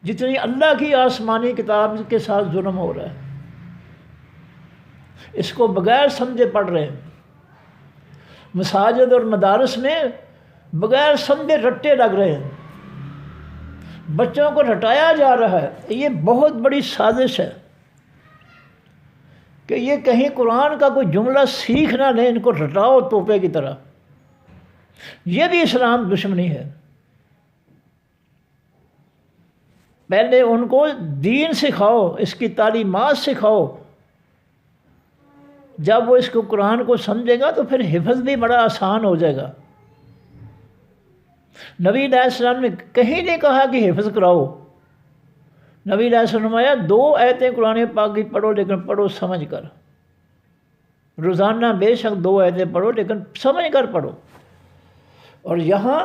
جتنی اللہ کی آسمانی کتاب کے ساتھ ظلم ہو رہا ہے۔ اس کو بغیر سمجھے پڑھ رہے ہیں، مساجد اور مدارس میں بغیر سمجھے رٹے لگ رہے ہیں، بچوں کو رٹایا جا رہا ہے. یہ بہت بڑی سازش ہے کہ یہ کہیں قرآن کا کوئی جملہ سیکھ نہ لیں، ان کو رٹاؤ توپے کی طرح. یہ بھی اسلام دشمنی ہے. پہلے ان کو دین سکھاؤ، اس کی تعلیمات سکھاؤ. جب وہ اس کو قرآن کو سمجھے گا تو پھر حفظ بھی بڑا آسان ہو جائے گا. نبی علیہ السلام نے کہیں نہیں کہا کہ حفظ کراؤ. نبی علیہ السلام نے 2 آیتیں قرآن پاک کی پڑھو، لیکن پڑھو سمجھ کر. روزانہ بے شک 2 آیتیں پڑھو، لیکن سمجھ کر پڑھو. اور یہاں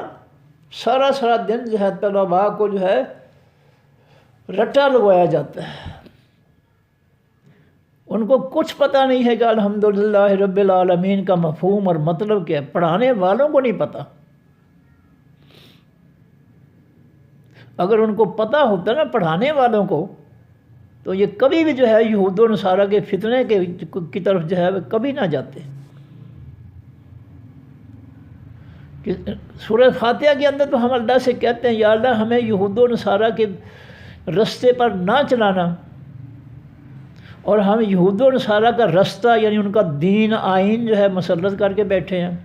سارا دن جو ہے طلباء کو جو ہے رٹا لگوایا جاتا ہے. ان کو کچھ پتہ نہیں ہے کہ الحمدللہ رب العالمین کا مفہوم اور مطلب کیا ہے. پڑھانے والوں کو نہیں پتہ. اگر ان کو پتہ ہوتا نا پڑھانے والوں کو، تو یہ کبھی بھی جو ہے یہود و نصارہ کے فتنے کی طرف جو ہے وہ کبھی نہ جاتے. کہ سورہ فاتحہ کے اندر تو ہم اللہ سے کہتے ہیں یا اللہ ہمیں یہود و نصارہ کے رستے پر نہ چلانا، اور ہم یہود و نصارہ کا رستہ یعنی ان کا دین آئین جو ہے مسلط کر کے بیٹھے ہیں.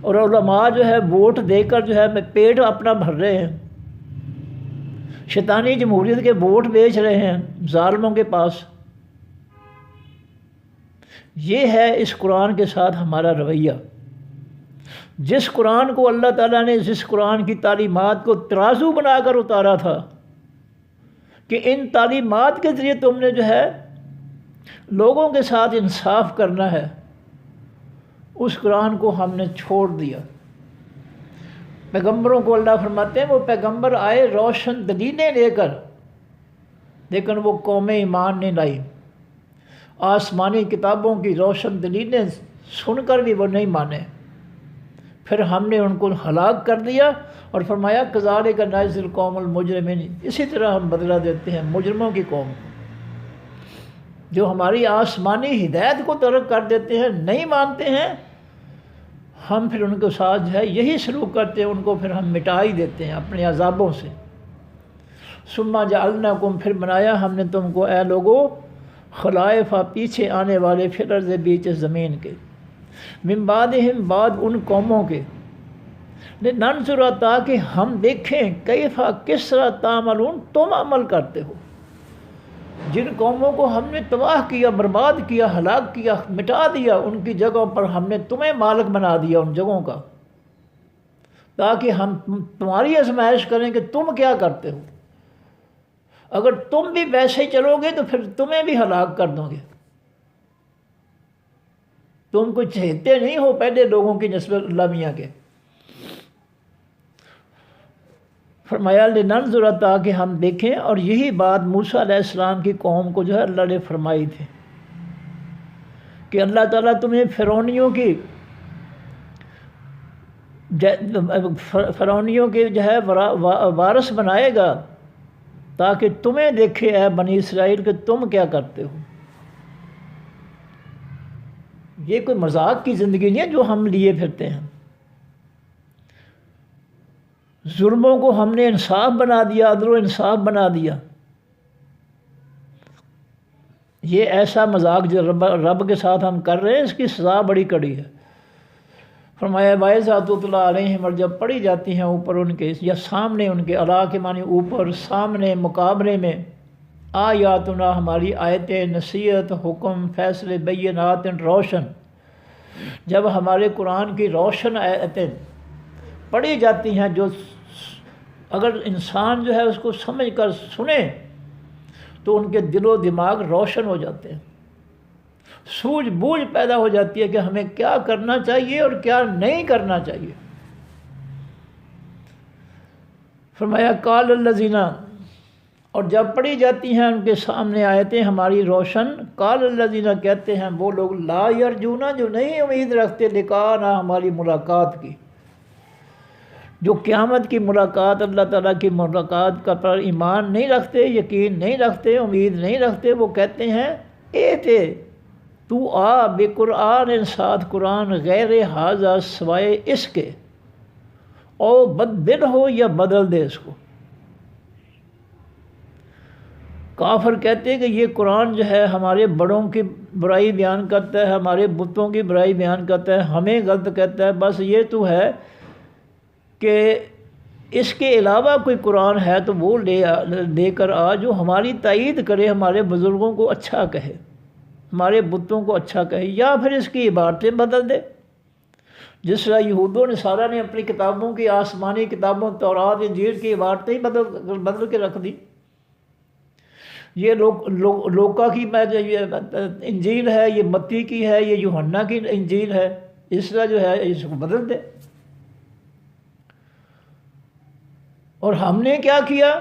اور علماء جو ہے ووٹ دے کر جو ہے پیٹ اپنا بھر رہے ہیں. شیطانی جمہوریت کے ووٹ بیچ رہے ہیں ظالموں کے پاس. یہ ہے اس قرآن کے ساتھ ہمارا رویہ. جس قرآن کو اللہ تعالیٰ نے جس قرآن کی تعلیمات کو ترازو بنا کر اتارا تھا کہ ان تعلیمات کے ذریعے تم نے جو ہے لوگوں کے ساتھ انصاف کرنا ہے، اس قرآن کو ہم نے چھوڑ دیا. پیغمبروں کو اللہ فرماتے ہیں وہ پیغمبر آئے روشن دلیلیں لے کر، لیکن وہ قوم ایمان نہیں لائی. آسمانی کتابوں کی روشن دلیلیں سن کر بھی وہ نہیں مانے. پھر ہم نے ان کو ہلاک کر دیا اور فرمایا کذالک نجزی القوم المجرمین. اسی طرح ہم بدلہ دیتے ہیں مجرموں کی قوم کو، جو ہماری آسمانی ہدایت کو ترک کر دیتے ہیں، نہیں مانتے ہیں. ہم پھر ان کے ساتھ جو ہے یہی سلوک کرتے ہیں، ان کو پھر ہم مٹا ہی دیتے ہیں اپنے عذابوں سے. ثم جعلناکم، پھر بنایا ہم نے تم کو اے لوگو خلائف، پیچھے آنے والے فی الارض، بیچ زمین کے، من بعدہم، بعد ان قوموں کے، لننظر، تاکہ ہم دیکھیں کیفا، کس طرح تعملون، تم عمل کرتے ہو. جن قوموں کو ہم نے تباہ کیا، برباد کیا، ہلاک کیا، مٹا دیا، ان کی جگہوں پر ہم نے تمہیں مالک بنا دیا ان جگہوں کا، تاکہ ہم تمہاری آزمائش کریں کہ تم کیا کرتے ہو. اگر تم بھی ویسے ہی چلو گے تو پھر تمہیں بھی ہلاک کر دوں گے. تم کو چہتے نہیں ہو پہلے لوگوں کی نسبت اللہ میاں کے. فرمایا لننظر، تاکہ ہم دیکھیں. اور یہی بات موسیٰ علیہ السلام کی قوم کو جو ہے اللہ نے فرمائی تھی کہ اللہ تعالیٰ تمہیں فرعونیوں کے جو ہے وارث بنائے گا، تاکہ تمہیں دیکھے اے بنی اسرائیل کہ تم کیا کرتے ہو. یہ کوئی مذاق کی زندگی نہیں ہے جو ہم لیے پھرتے ہیں. ظلموں کو ہم نے انصاف بنا دیا، عدل و انصاف بنا دیا. یہ ایسا مذاق جو رب کے ساتھ ہم کر رہے ہیں، اس کی سزا بڑی کڑی ہے. فرمایا وَإِذَا تُتْلَىٰ عَلَيْهِمْ، اور جب پڑھی جاتی ہیں اوپر ان کے یا سامنے ان کے، علیٰ کے معنی اوپر، سامنے، مقابلے میں، آیاتنا، ہماری آیتیں، نصیحت، حکم، فیصلے، بینات، روشن. جب ہمارے قرآن کی روشن آیتیں پڑھی جاتی ہیں، جو اگر انسان جو ہے اس کو سمجھ کر سنے تو ان کے دل و دماغ روشن ہو جاتے ہیں، سوجھ بوجھ پیدا ہو جاتی ہے کہ ہمیں کیا کرنا چاہیے اور کیا نہیں کرنا چاہیے. فرمایا قال الذین، اور جب پڑھی جاتی ہیں ان کے سامنے آیتیں ہماری روشن، قال الذین، کہتے ہیں وہ لوگ، لا یرجون، جو نہیں امید رکھتے، لقاءنا، ہماری ملاقات کی، جو قیامت کی ملاقات، اللہ تعالیٰ کی ملاقات کا پر ایمان نہیں رکھتے، یقین نہیں رکھتے، امید نہیں رکھتے. وہ کہتے ہیں اے تو آ بقرآن، ساتھ قرآن، غیر ھذا، سوائے اس کے، او بدل ہو یا بدل دے اس کو. کافر کہتے ہیں کہ یہ قرآن جو ہے ہمارے بڑوں کی برائی بیان کرتا ہے، ہمارے بتوں کی برائی بیان کرتا ہے، ہمیں غلط کہتا ہے، بس یہ تو ہے کہ اس کے علاوہ کوئی قرآن ہے تو وہ لے کر آ جو ہماری تائید کرے، ہمارے بزرگوں کو اچھا کہے، ہمارے بتوں کو اچھا کہے، یا پھر اس کی عبارتیں بدل دے، جس طرح یہود و نصارہ نے اپنی کتابوں کی، آسمانی کتابوں تورات انجیل کی عبارتیں ہی بدل کے رکھ دی۔ یہ لوکا کی انجیل ہے، یہ متی کی ہے، یہ یوحنا کی انجیل ہے، اس طرح جو ہے اس کو بدل دے۔ اور ہم نے کیا کیا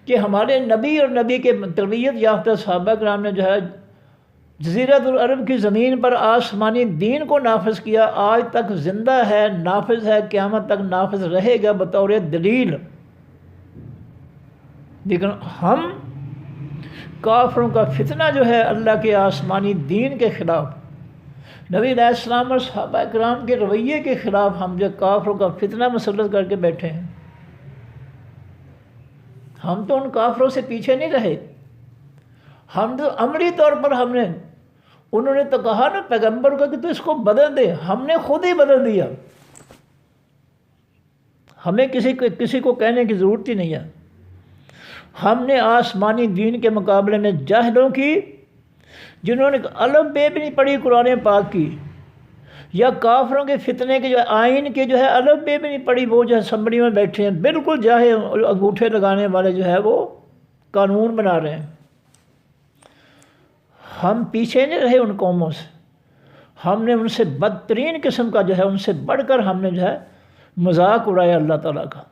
کہ ہمارے نبی اور نبی کے تربیت یافتہ صحابہ کرام نے جو ہے جزیرۃ العرب کی زمین پر آسمانی دین کو نافذ کیا، آج تک زندہ ہے، نافذ ہے، قیامت تک نافذ رہے گا بطور دلیل۔ لیکن ہم کافروں کا فتنہ جو ہے اللہ کے آسمانی دین کے خلاف، نبی علیہ السلام اور صحابہ کرام کے رویے کے خلاف ہم جو کافروں کا فتنہ مسلط کر کے بیٹھے ہیں۔ ہم تو ان کافروں سے پیچھے نہیں رہے، ہم تو عملی طور پر انہوں نے تو کہا نا پیغمبر کو کہ تو اس کو بدل دے، ہم نے خود ہی بدل دیا، ہمیں کسی کو کہنے کی ضرورت ہی نہیں ہے۔ ہم نے آسمانی دین کے مقابلے میں جاہلوں کی، جنہوں نے الف بے بھی نہیں پڑھی قرآن پاک کی، یا کافروں کے فتنے کے جو آئین کے جو ہے الف بے بھی نہیں پڑھی، وہ جو ہے اسمبلی میں بیٹھے ہیں بالکل جاہل، انگوٹھے لگانے والے جو ہے وہ قانون بنا رہے ہیں۔ ہم پیچھے نہیں رہے ان قوموں سے، ہم نے ان سے بدترین قسم کا جو ہے، ان سے بڑھ کر ہم نے جو ہے مذاق اڑایا اللہ تعالیٰ کا۔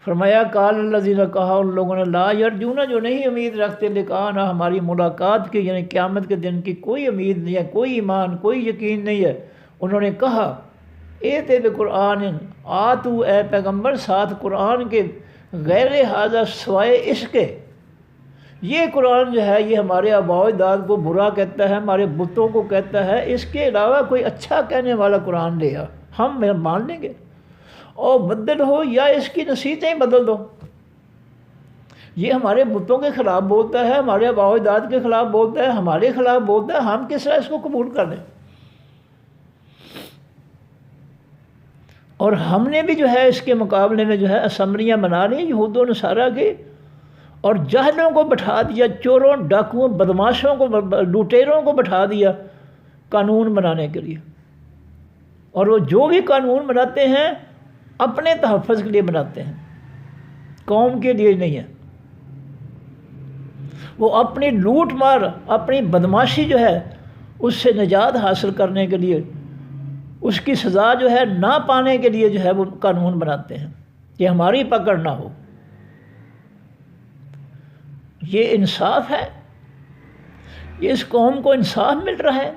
فرمایا قال الذین، کہا ان لوگوں نے، لا یرجون، جو نہیں امید رکھتے، لقاءنا، ہماری ملاقات کی، یعنی قیامت کے دن کی کوئی امید نہیں ہے، کوئی ایمان، کوئی یقین نہیں ہے۔ انہوں نے کہا ایتے بقرآن، آ تو اے پیغمبر ساتھ قرآن کے، غیر ھذا، سوائے اس کے، یہ قرآن جو ہے یہ ہمارے آباء و اجداد کو برا کہتا ہے، ہمارے بتوں کو کہتا ہے، اس کے علاوہ کوئی اچھا کہنے والا قرآن لے آ، ہم مان لیں گے، اور بدل ہو یا اس کی نصیحتیں بدل دو۔ یہ ہمارے بتوں کے خلاف بولتا ہے، ہمارے آباء و اجداد کے خلاف بولتا ہے، ہمارے خلاف بولتا ہے، ہم کس طرح اس کو قبول کر لیں؟ اور ہم نے بھی جو ہے اس کے مقابلے میں جو ہے اسمبلیاں بنا لی یہود و نصارہ کی، اور جاہلوں کو بٹھا دیا، چوروں، ڈاکوؤں، بدماشوں کو، لوٹیروں کو بٹھا دیا قانون بنانے کے لیے۔ اور وہ جو بھی قانون بناتے ہیں اپنے تحفظ کے لیے بناتے ہیں، قوم کے لیے نہیں ہے۔ وہ اپنی لوٹ مار، اپنی بدماشی جو ہے اس سے نجات حاصل کرنے کے لیے، اس کی سزا جو ہے نہ پانے کے لیے جو ہے وہ قانون بناتے ہیں کہ ہماری پکڑ نہ ہو۔ یہ انصاف ہے؟ یہ اس قوم کو انصاف مل رہا ہے؟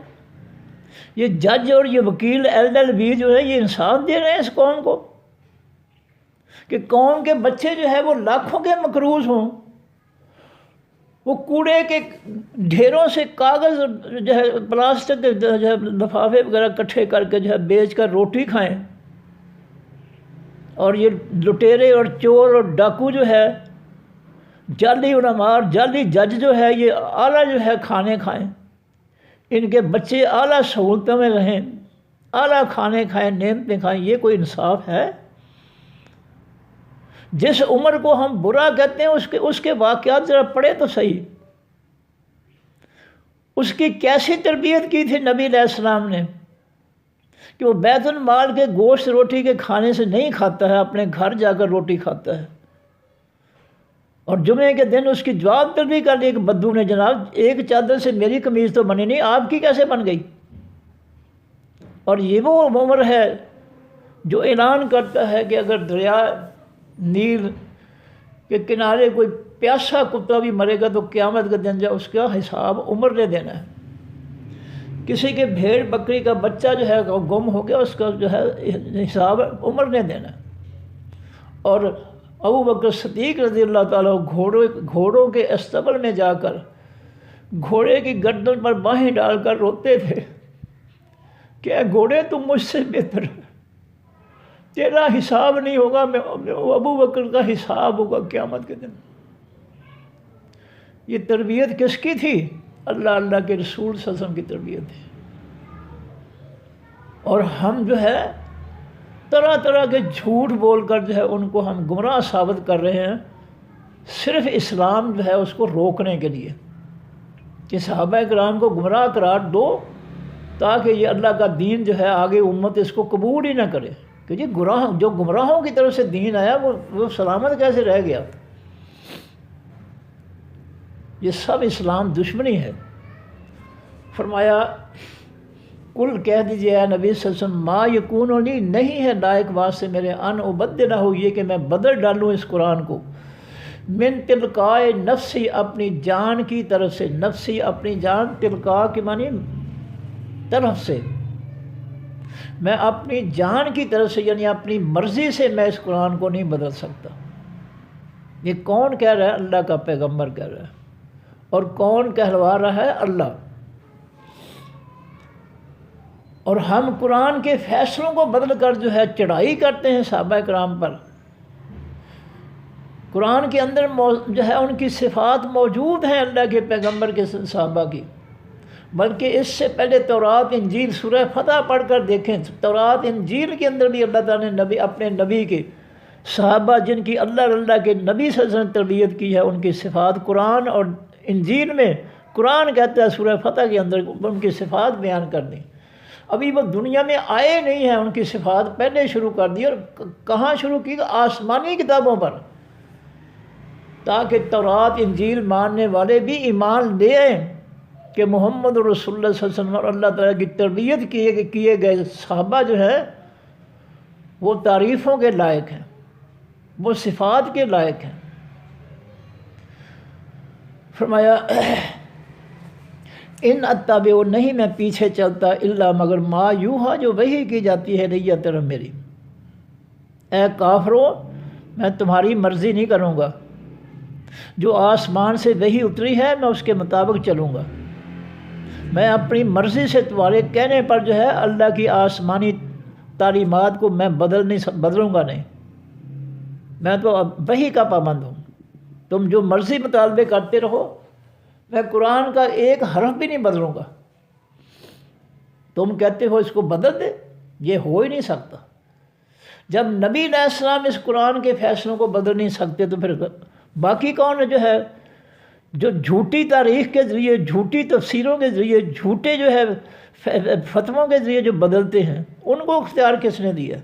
یہ جج اور یہ وکیل LLB جو ہے یہ انصاف دے رہے ہیں اس قوم کو کہ قوم کے بچے جو ہے وہ لاکھوں کے مقروض ہوں، وہ کوڑے کے ڈھیروں سے کاغذ جو ہے، پلاسٹک کے جو ہے لفافے وغیرہ اکٹھے کر کے جو ہے بیچ کر روٹی کھائیں، اور یہ لٹیرے اور چور اور ڈاکو جو ہے، جعلی علماء، جعلی جج جو ہے، یہ اعلیٰ جو ہے کھانے کھائیں، ان کے بچے اعلیٰ سہولتوں میں رہیں، اعلیٰ کھانے کھائیں، نعمتیں کھائیں۔ یہ کوئی انصاف ہے؟ جس عمر کو ہم برا کہتے ہیں اس کے واقعات ذرا پڑھے تو صحیح، اس کی کیسی تربیت کی تھی نبی علیہ السلام نے کہ وہ بیت المال کے گوشت روٹی کے کھانے سے نہیں کھاتا ہے، اپنے گھر جا کر روٹی کھاتا ہے۔ اور جمعے کے دن اس کی جواب طلبی کر لی ایک بدو نے، جناب ایک چادر سے میری قمیض تو بنی نہیں، آپ کی کیسے بن گئی؟ اور یہ وہ عمر ہے جو اعلان کرتا ہے کہ اگر دریا نیل کے کنارے کوئی پیاسا کتا بھی مرے گا تو قیامت کے دن اس کا حساب عمر نے دینا ہے۔ کسی کے بھیڑ بکری کا بچہ جو ہے گم ہو گیا، اس کا جو ہے حساب عمر نے دینا ہے۔ اور ابو بکر صدیق رضی اللہ تعالیٰ گھوڑوں کے استبل میں جا کر گھوڑے کی گردن پر باہیں ڈال کر روتے تھے کہ اے گھوڑے تم مجھ سے بہتر، تیرا حساب نہیں ہوگا، ابو بکر کا حساب ہوگا قیامت کے دن۔ یہ تربیت کس کی تھی؟ اللہ کے رسول صلی اللہ علیہ وسلم کی تربیت تھی۔ اور ہم جو ہے طرح طرح کے جھوٹ بول کر جو ہے ان کو ہم گمراہ ثابت کر رہے ہیں، صرف اسلام جو ہے اس کو روکنے کے لیے کہ صحابہ کرام کو گمراہ قرار دو تاکہ یہ اللہ کا دین جو ہے آگے امت اس کو قبول ہی نہ کرے کہ جی جو گمراہوں کی طرف سے دین آیا وہ سلامت کیسے رہ گیا۔ یہ سب اسلام دشمنی ہے۔ فرمایا کل کہہ دیجئے اے نبی صلی اللہ علیہ وسلم ما یکون لی، نہیں ہے لائق واسطے میرے ان ابدلہ ہو، یہ کہ میں بدل ڈالوں اس قرآن کو، من تلقائے نفسی، اپنی جان کی طرف سے، نفسی اپنی جان، تلقاء کی معنی طرف سے، میں اپنی جان کی طرف سے یعنی اپنی مرضی سے میں اس قرآن کو نہیں بدل سکتا۔ یہ کون کہہ رہا ہے؟ اللہ کا پیغمبر کہہ رہا ہے۔ اور کون کہلوا رہا ہے؟ اللہ۔ اور ہم قرآن کے فیصلوں کو بدل کر جو ہے چڑھائی کرتے ہیں صحابہ کرام پر۔ قرآن کے اندر جو ہے ان کی صفات موجود ہیں اللہ کے پیغمبر کے صحابہ کی، بلکہ اس سے پہلے تورات انجیل سورہ فتح پڑھ کر دیکھیں، تورات انجیل کے اندر بھی اللہ تعالیٰ نے اپنے نبی کے صحابہ جن کی اللہ کے نبی صلی اللہ علیہ وسلم نے تربیت کی ہے ان کی صفات قرآن اور انجیل میں، قرآن کہتا ہے سورہ فتح کے اندر ان کی صفات بیان کر دیں۔ ابھی وہ دنیا میں آئے نہیں ہیں، ان کی صفات پہلے شروع کر دی، اور کہاں شروع کی؟ آسمانی کتابوں پر، تاکہ تورات انجیل ماننے والے بھی ایمان لے آئیں کہ محمد رسول اللہ صلی اللہ علیہ وسلم اور اللہ تعالیٰ کی تربیت کیے گئے صحابہ جو ہیں وہ تعریفوں کے لائق ہیں، وہ صفات کے لائق ہیں۔ فرمایا ان اتبع، نہیں میں پیچھے چلتا، الا مگر ما یوحا، جو وحی کی جاتی ہے الیہ طرف میری۔ اے کافرو، میں تمہاری مرضی نہیں کروں گا، جو آسمان سے وحی اتری ہے میں اس کے مطابق چلوں گا۔ میں اپنی مرضی سے تمہارے کہنے پر جو ہے اللہ کی آسمانی تعلیمات کو میں بدلوں گا نہیں، میں تو وحی کا پابند ہوں۔ تم جو مرضی مطالبے کرتے رہو، میں قرآن کا ایک حرف بھی نہیں بدلوں گا۔ تم کہتے ہو اس کو بدل دے، یہ ہو ہی نہیں سکتا۔ جب نبی علیہ السلام اس قرآن کے فیصلوں کو بدل نہیں سکتے تو پھر باقی کون جو ہے جو جھوٹی تاریخ کے ذریعے، جھوٹی تفسیروں کے ذریعے، جھوٹے جو ہے فتووں کے ذریعے جو بدلتے ہیں، ان کو اختیار کس نے دیا؟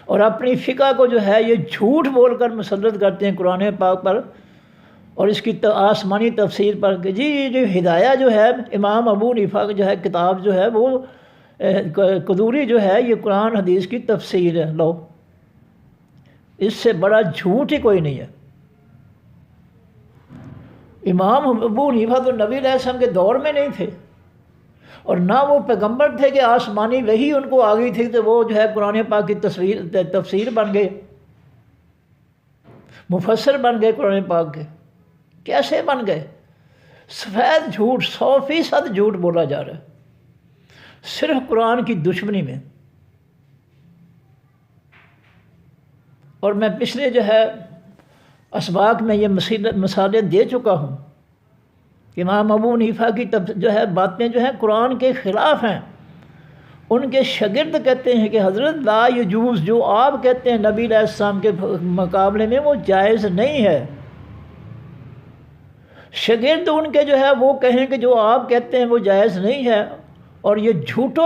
اور اپنی فقہ کو جو ہے یہ جھوٹ بول کر مسلط کرتے ہیں قرآن پاک پر اور اس کی آسمانی تفسیر پر کہ جی یہ جو ہدایہ جو ہے امام ابو حنیفہ جو ہے کتاب جو ہے وہ قدوری جو ہے یہ قرآن حدیث کی تفسیر ہے۔ لو، اس سے بڑا جھوٹ ہی کوئی نہیں ہے۔ امام ابو حنیفہ تو نبی علیہ السلام کے دور میں نہیں تھے، اور نہ وہ پیغمبر تھے کہ آسمانی وحی ان کو آ گئی تھی تو وہ جو ہے قرآن پاک کی تفسیر بن گئے، مفسر بن گئے قرآن پاک کے۔ کیسے بن گئے؟ سفید جھوٹ، 100% جھوٹ بولا جا رہا ہے صرف قرآن کی دشمنی میں۔ اور میں پچھلے جو ہے اسباق میں یہ مثالیں دے چکا ہوں کہ امام ابو حنیفہ کی جو ہے باتیں جو ہیں قرآن کے خلاف ہیں۔ ان کے شاگرد کہتے ہیں کہ حضرت لا یجوز، جو آپ کہتے ہیں نبی علیہ السلام کے مقابلے میں وہ جائز نہیں ہے۔ شاگرد ان کے جو ہے وہ کہیں کہ جو آپ کہتے ہیں وہ جائز نہیں ہے، اور یہ جھوٹ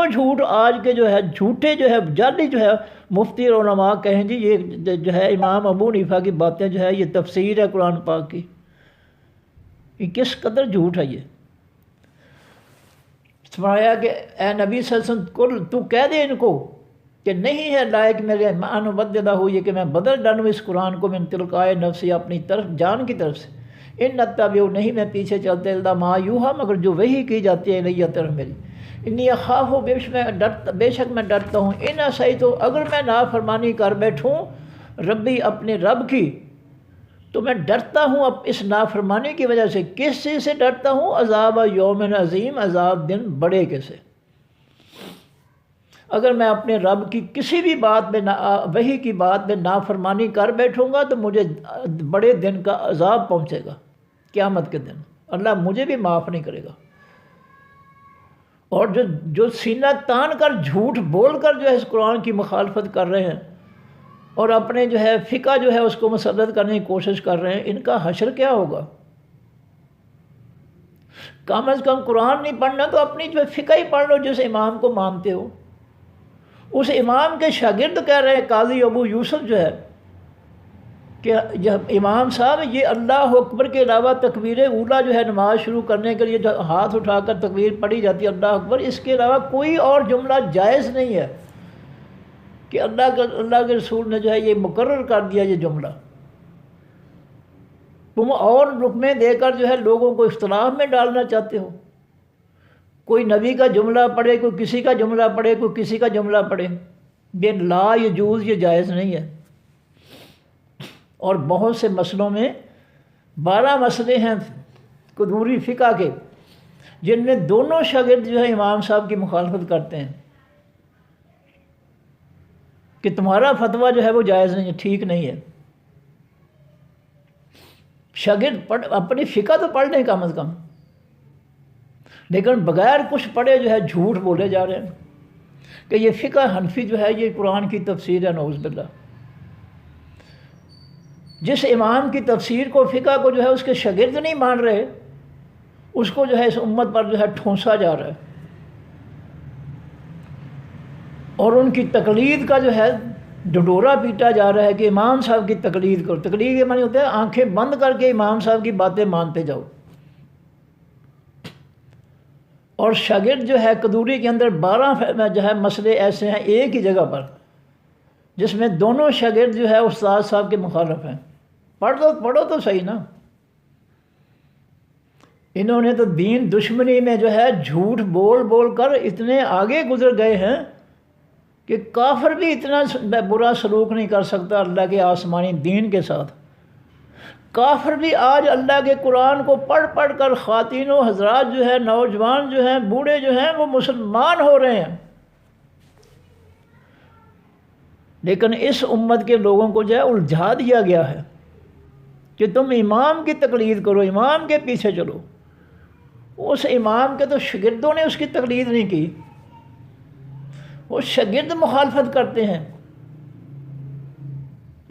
آج کے جو ہے جھوٹے جو ہے جعلی جو ہے مفتی اور علماء کہیں جی یہ جو ہے امام ابو حنیفہ کی باتیں جو ہے یہ تفسیر ہے قرآن پاک کی۔ یہ کس قدر جھوٹ ہے یہ؟ فرمایا کہ اے نبی صلی اللہ علیہ وسلم کل، تو کہہ دے ان کو کہ نہیں ہے لائق میرے ان ابدلہ ہو، یہ کہ میں بدل ڈالوں اس قرآن کو من تلقائے نفسی، اپنی طرف جان کی طرف سے، ان اتبع، نہیں میں پیچھے چلتے، الا ما یوحا، مگر جو وحی کی جاتی ہے الیہ طرف میری۔ انی اخاف، بے شک میں ڈرتا ہوں، ان عصیت، اگر میں نافرمانی کر بیٹھوں ربی، اپنے رب کی، تو میں ڈرتا ہوں اب اس نافرمانی کی وجہ سے۔ کس چیز سے ڈرتا ہوں؟ عذاب یوم عظیم، عذاب دن بڑے کے سے۔ اگر میں اپنے رب کی کسی بھی بات میں وحی کی بات میں نافرمانی کر بیٹھوں گا تو مجھے بڑے دن کا عذاب پہنچے گا، قیامت کے دن اللہ مجھے بھی معاف نہیں کرے گا۔ اور جو سینہ تان کر جھوٹ بول کر جو ہے اس قرآن کی مخالفت کر رہے ہیں اور اپنے جو ہے فقہ جو ہے اس کو مسلط کرنے کی کوشش کر رہے ہیں، ان کا حشر کیا ہوگا؟ کم از کم قرآن نہیں پڑھنا تو اپنی جو فقہ ہی پڑھ لو جس امام کو مانتے ہو۔ اس امام کے شاگرد کہہ رہے ہیں قاضی ابو یوسف جو ہے کہ جب امام صاحب یہ اللہ اکبر کے علاوہ تکبیر اولیٰ جو ہے نماز شروع کرنے کے لیے جو ہاتھ اٹھا کر تکبیر پڑھی جاتی ہے اللہ اکبر، اس کے علاوہ کوئی اور جملہ جائز نہیں ہے کہ اللہ کے رسول نے جو ہے یہ مقرر کر دیا یہ جملہ۔ تم اور رکمیں دے کر جو ہے لوگوں کو اختلاف میں ڈالنا چاہتے ہو، کوئی نبی کا جملہ پڑھے، کوئی کسی کا جملہ پڑھے، کوئی کسی کا جملہ پڑھے، یہ لا یجوز، یہ جائز نہیں ہے۔ اور بہت سے مسئلوں میں 12 مسئلے ہیں قدوری فقہ کے جن میں دونوں شاگرد جو ہے امام صاحب کی مخالفت کرتے ہیں کہ تمہارا فتویٰ جو ہے وہ جائز نہیں ہے، ٹھیک نہیں ہے۔ شاگرد اپنی فقہ تو پڑھ لیں کم از کم، لیکن بغیر کچھ پڑھے جو ہے جھوٹ بولے جا رہے ہیں کہ یہ فقہ حنفی جو ہے یہ قرآن کی تفسیر ہے، نعوذ باللہ۔ جس امام کی تفسیر کو فقہ کو جو ہے اس کے شاگرد نہیں مان رہے، اس کو جو ہے اس امت پر جو ہے ٹھونسا جا رہا ہے، اور ان کی تقلید کا جو ہے ڈڈورا پیٹا جا رہا ہے کہ امام صاحب کی تقلید کرو۔ تقلید کے معنی ہوتا ہے آنکھیں بند کر کے امام صاحب کی باتیں مانتے جاؤ۔ اور شاگرد جو ہے قدوری کے اندر 12 جو ہے مسئلے ایسے ہیں ایک ہی جگہ پر جس میں دونوں شاگرد جو ہے استاد صاحب کے مخالف ہیں۔ پڑھو تو صحیح نا۔ انہوں نے تو دین دشمنی میں جو ہے جھوٹ بول بول کر اتنے آگے گزر گئے ہیں کہ کافر بھی اتنا برا سلوک نہیں کر سکتا اللہ کے آسمانی دین کے ساتھ۔ کافر بھی آج اللہ کے قرآن کو پڑھ پڑھ کر خواتین و حضرات جو ہے، نوجوان جو ہیں، بوڑھے جو ہیں، وہ مسلمان ہو رہے ہیں۔ لیکن اس امت کے لوگوں کو جو ہے الجھا دیا گیا ہے کہ تم امام کی تقلید کرو، امام کے پیچھے چلو۔ اس امام کے تو شاگردوں نے اس کی تقلید نہیں کی، وہ شاگرد مخالفت کرتے ہیں،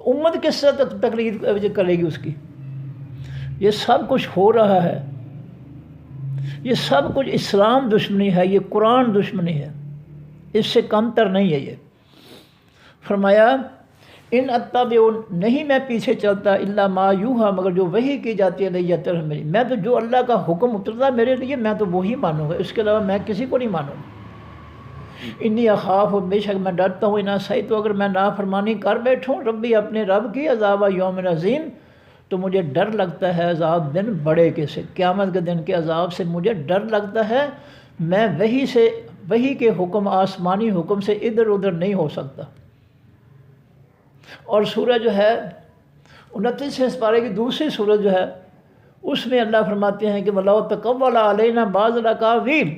امت کس طرح تقلید کرے گی اس کی؟ یہ سب کچھ ہو رہا ہے، یہ سب کچھ اسلام دشمنی ہے، یہ قرآن دشمنی ہے، اس سے کم تر نہیں ہے۔ یہ فرمایا ان اتبع، نہیں میں پیچھے چلتا، الا ما یوحی، مگر جو وحی کی جاتی ہے الیہ طرف میری، میں تو جو اللہ کا حکم اترتا میرے لیے میں تو وہی مانوں گا، اس کے علاوہ میں کسی کو نہیں مانوں گا۔ انی اخاف، بے شک میں ڈرتا ہوں، ان عصیت، تو اگر میں نافرمانی کر بیٹھوں ربی، اپنے رب کی، عذاب یوم عظیم، تو مجھے ڈر لگتا ہے عذاب دن بڑے کے سے، قیامت کے دن کے عذاب سے مجھے ڈر لگتا ہے۔ میں وحی کے حکم، آسمانی حکم سے ادھر ادھر نہیں ہو سکتا۔ اور سورہ جو ہے 29 پارے کی دوسری سورہ جو ہے اس میں اللہ فرماتے ہیں کہ وَلَوْ تَقَوَّلَ عَلَيْنَا بَعْضَ الْأَقَاوِيلِ،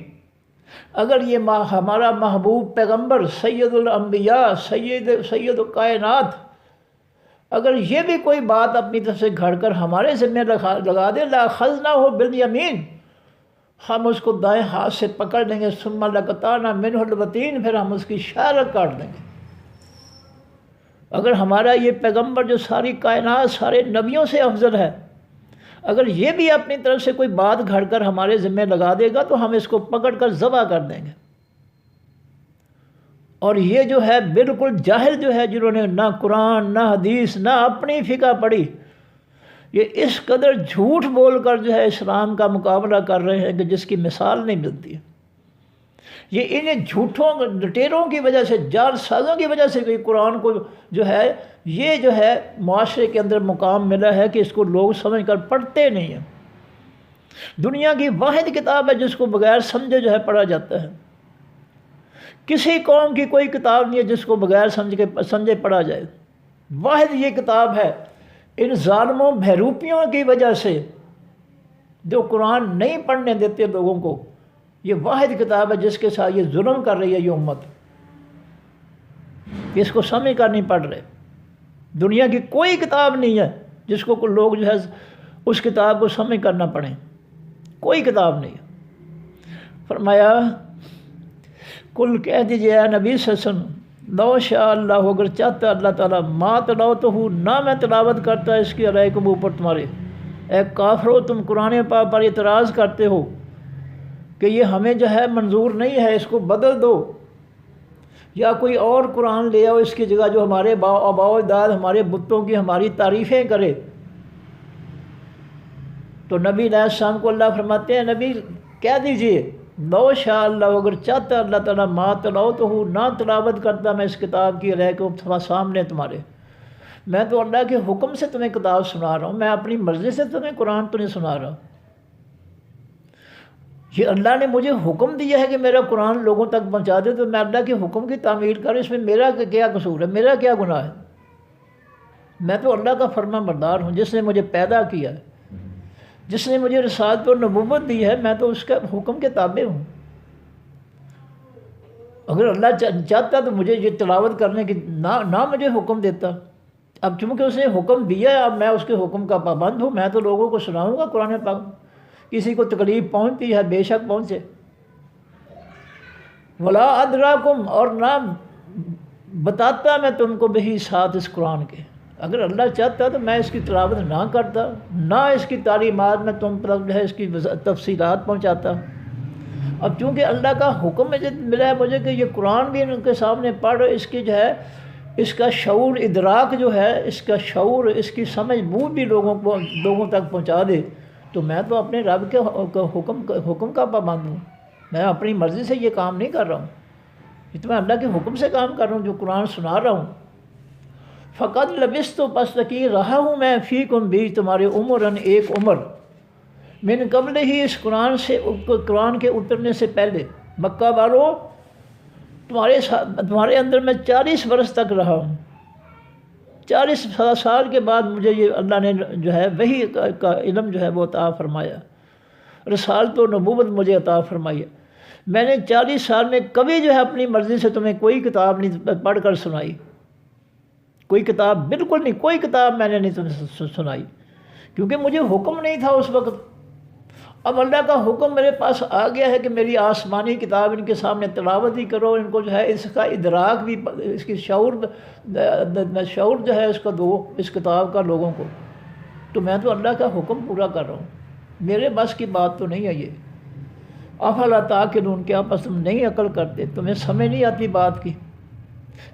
اگر یہ ہمارا محبوب پیغمبر سید الانبیاء، سید کائنات، اگر یہ بھی کوئی بات اپنی طرف سے گھڑ کر ہمارے ذمہ لگا دے، لَأَخَذْنَاهُ بِالْيَمِينِ، ہم اس کو دائیں ہاتھ سے پکڑ لیں گے، ثُمَّ لَقَطَعْنَا مِنْهُ الْوَتِينَ، پھر ہم اس کی شارت کاٹ دیں گے۔ اگر ہمارا یہ پیغمبر جو ساری کائنات، سارے نبیوں سے افضل ہے، اگر یہ بھی اپنی طرف سے کوئی بات گھڑ کر ہمارے ذمہ لگا دے گا تو ہم اس کو پکڑ کر ذبح کر دیں گے۔ اور یہ جو ہے بالکل جاہل جو ہے، جنہوں نے نہ قرآن نہ حدیث نہ اپنی فقہ پڑھی، یہ اس قدر جھوٹ بول کر جو ہے اسلام کا مقابلہ کر رہے ہیں کہ جس کی مثال نہیں ملتی ہے۔ یہ انہیں جھوٹوں لٹیروں کی وجہ سے، جال سازوں کی وجہ سے کہ قرآن کو جو ہے یہ جو ہے معاشرے کے اندر مقام ملا ہے کہ اس کو لوگ سمجھ کر پڑھتے نہیں ہیں۔ دنیا کی واحد کتاب ہے جس کو بغیر سمجھے جو ہے پڑھا جاتا ہے۔ کسی قوم کی کوئی کتاب نہیں ہے جس کو بغیر سمجھے پڑھا جائے، واحد یہ کتاب ہے۔ ان ظالموں بہروپیوں کی وجہ سے جو قرآن نہیں پڑھنے دیتے لوگوں کو، یہ واحد کتاب ہے جس کے ساتھ یہ ظلم کر رہی ہے یہ امت۔ کہ اس کو سمجھ کر نہیں پڑھ رہے۔ دنیا کی کوئی کتاب نہیں ہے جس کو لوگ جو ہے اس کتاب کو سمجھ کر نہ پڑھیں، کوئی کتاب نہیں ہے۔ فرمایا کل کہہ دیجیے اے نبی صلی اللہ علیہ وسلم، لو شاء اللہ، اگر چاہتا اللہ تعالیٰ، ما تلاوتہ، نہ میں تلاوت کرتا اس کی علیکم اوپر تمہارے۔ اے کافرو، تم قرآن پاک پر اعتراض کرتے ہو کہ یہ ہمیں جو ہے منظور نہیں ہے، اس کو بدل دو، یا کوئی اور قرآن لے آؤ اس کی جگہ جو ہمارے آباء و اجداد ہمارے بتوں کی ہماری تعریفیں کرے۔ تو نبی علیہ السلام کو اللہ فرماتے ہیں نبی کہہ دیجئے لو شاء اللہ، اگر چاہتا اللہ تعالیٰ، ما تلاوتہ، نہ تلاوت کرتا میں اس کتاب کی علیکم سامنے تمہارے۔ میں تو اللہ کے حکم سے تمہیں کتاب سنا رہا ہوں، میں اپنی مرضی سے تمہیں قرآن تو نہیں سنا رہا۔ یہ اللہ نے مجھے حکم دیا ہے کہ میرا قرآن لوگوں تک پہنچا دے، تو میں اللہ کے حکم کی تعمیل کروں، اس میں میرا کیا قصور ہے، میرا کیا گناہ ہے؟ میں تو اللہ کا فرما بردار ہوں، جس نے مجھے پیدا کیا ہے، جس نے مجھے رسالت اور نبوت دی ہے، میں تو اس کا حکم کے تابع ہوں۔ اگر اللہ چاہتا تو مجھے یہ تلاوت کرنے کی نہ مجھے حکم دیتا۔ اب چونکہ اس نے حکم دیا ہے، اب میں اس کے حکم کا پابند ہوں، میں تو لوگوں کو سناؤں گا قرآن پاک۔ کسی کو تکلیف پہنچتی ہے بے شک پہنچے۔ ولا ادراکم، اور نہ بتاتا میں تم کو بہی ساتھ اس قرآن کے۔ اگر اللہ چاہتا تو میں اس کی تلاوت نہ کرتا، نہ اس کی تعلیمات میں تم پر جو ہے اس کی تفصیلات پہنچاتا۔ اب چونکہ اللہ کا حکم ملا ہے مجھے کہ یہ قرآن بھی ان کے سامنے پڑھ، اس کی جو ہے اس کا شعور ادراک جو ہے، اس کا شعور، اس کی سمجھ بوجھ بھی لوگوں تک پہنچا دے، تو میں تو اپنے رب کے حکم کا پابند ہوں۔ میں اپنی مرضی سے یہ کام نہیں کر رہا ہوں، یہ تو میں اللہ کے حکم سے کام کر رہا ہوں، جو قرآن سنا رہا ہوں۔ فقط لبثت، پس تکی رہا ہوں میں، فیکم بھی تمہارے عمراً ایک عمر، من قبل ہی اس قرآن کے اترنے سے پہلے۔ مکہ والو، تمہارے اندر میں 40 برس تک رہا ہوں۔ 40 سال کے بعد مجھے یہ اللہ نے جو ہے وحی کا علم جو ہے وہ عطا فرمایا، رسالت و نبوت مجھے عطا فرمائی ہے۔ میں نے 40 سال میں کبھی جو ہے اپنی مرضی سے تمہیں کوئی کتاب نہیں پڑھ کر سنائی، کوئی کتاب بالکل نہیں، کوئی کتاب میں نے نہیں تمہیں سنائی، کیونکہ مجھے حکم نہیں تھا اس وقت۔ اب اللہ کا حکم میرے پاس آ گیا ہے کہ میری آسمانی کتاب ان کے سامنے تلاوت ہی کرو، ان کو جو ہے اس کا ادراک بھی، اس کی شعور جو ہے اس کا دو، اس کتاب کا لوگوں کو۔ تو میں تو اللہ کا حکم پورا کر رہا ہوں، میرے بس کی بات تو نہیں ہے یہ۔ افلا تعقلون، کیا پس تم نہیں عقل کرتے، تمہیں سمجھ نہیں آتی بات کی؟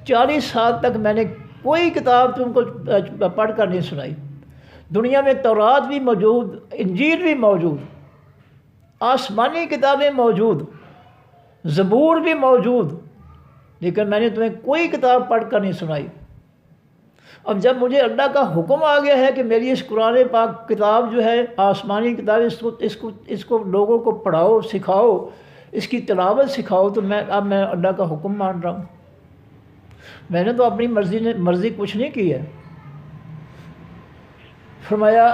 40 سال تک میں نے کوئی کتاب تم کو پڑھ کر نہیں سنائی۔ دنیا میں تورات بھی موجود، انجیل بھی موجود، آسمانی کتابیں موجود، زبور بھی موجود، لیکن میں نے تمہیں کوئی کتاب پڑھ کر نہیں سنائی۔ اب جب مجھے اللہ کا حکم آ گیا ہے کہ میری اس قرآن پاک کتاب جو ہے، آسمانی کتاب، اس کو لوگوں کو پڑھاؤ، سکھاؤ، اس کی تلاوت سکھاؤ، تو اب میں اللہ کا حکم مان رہا ہوں۔ میں نے تو اپنی مرضی کچھ نہیں کی ہے۔ فرمایا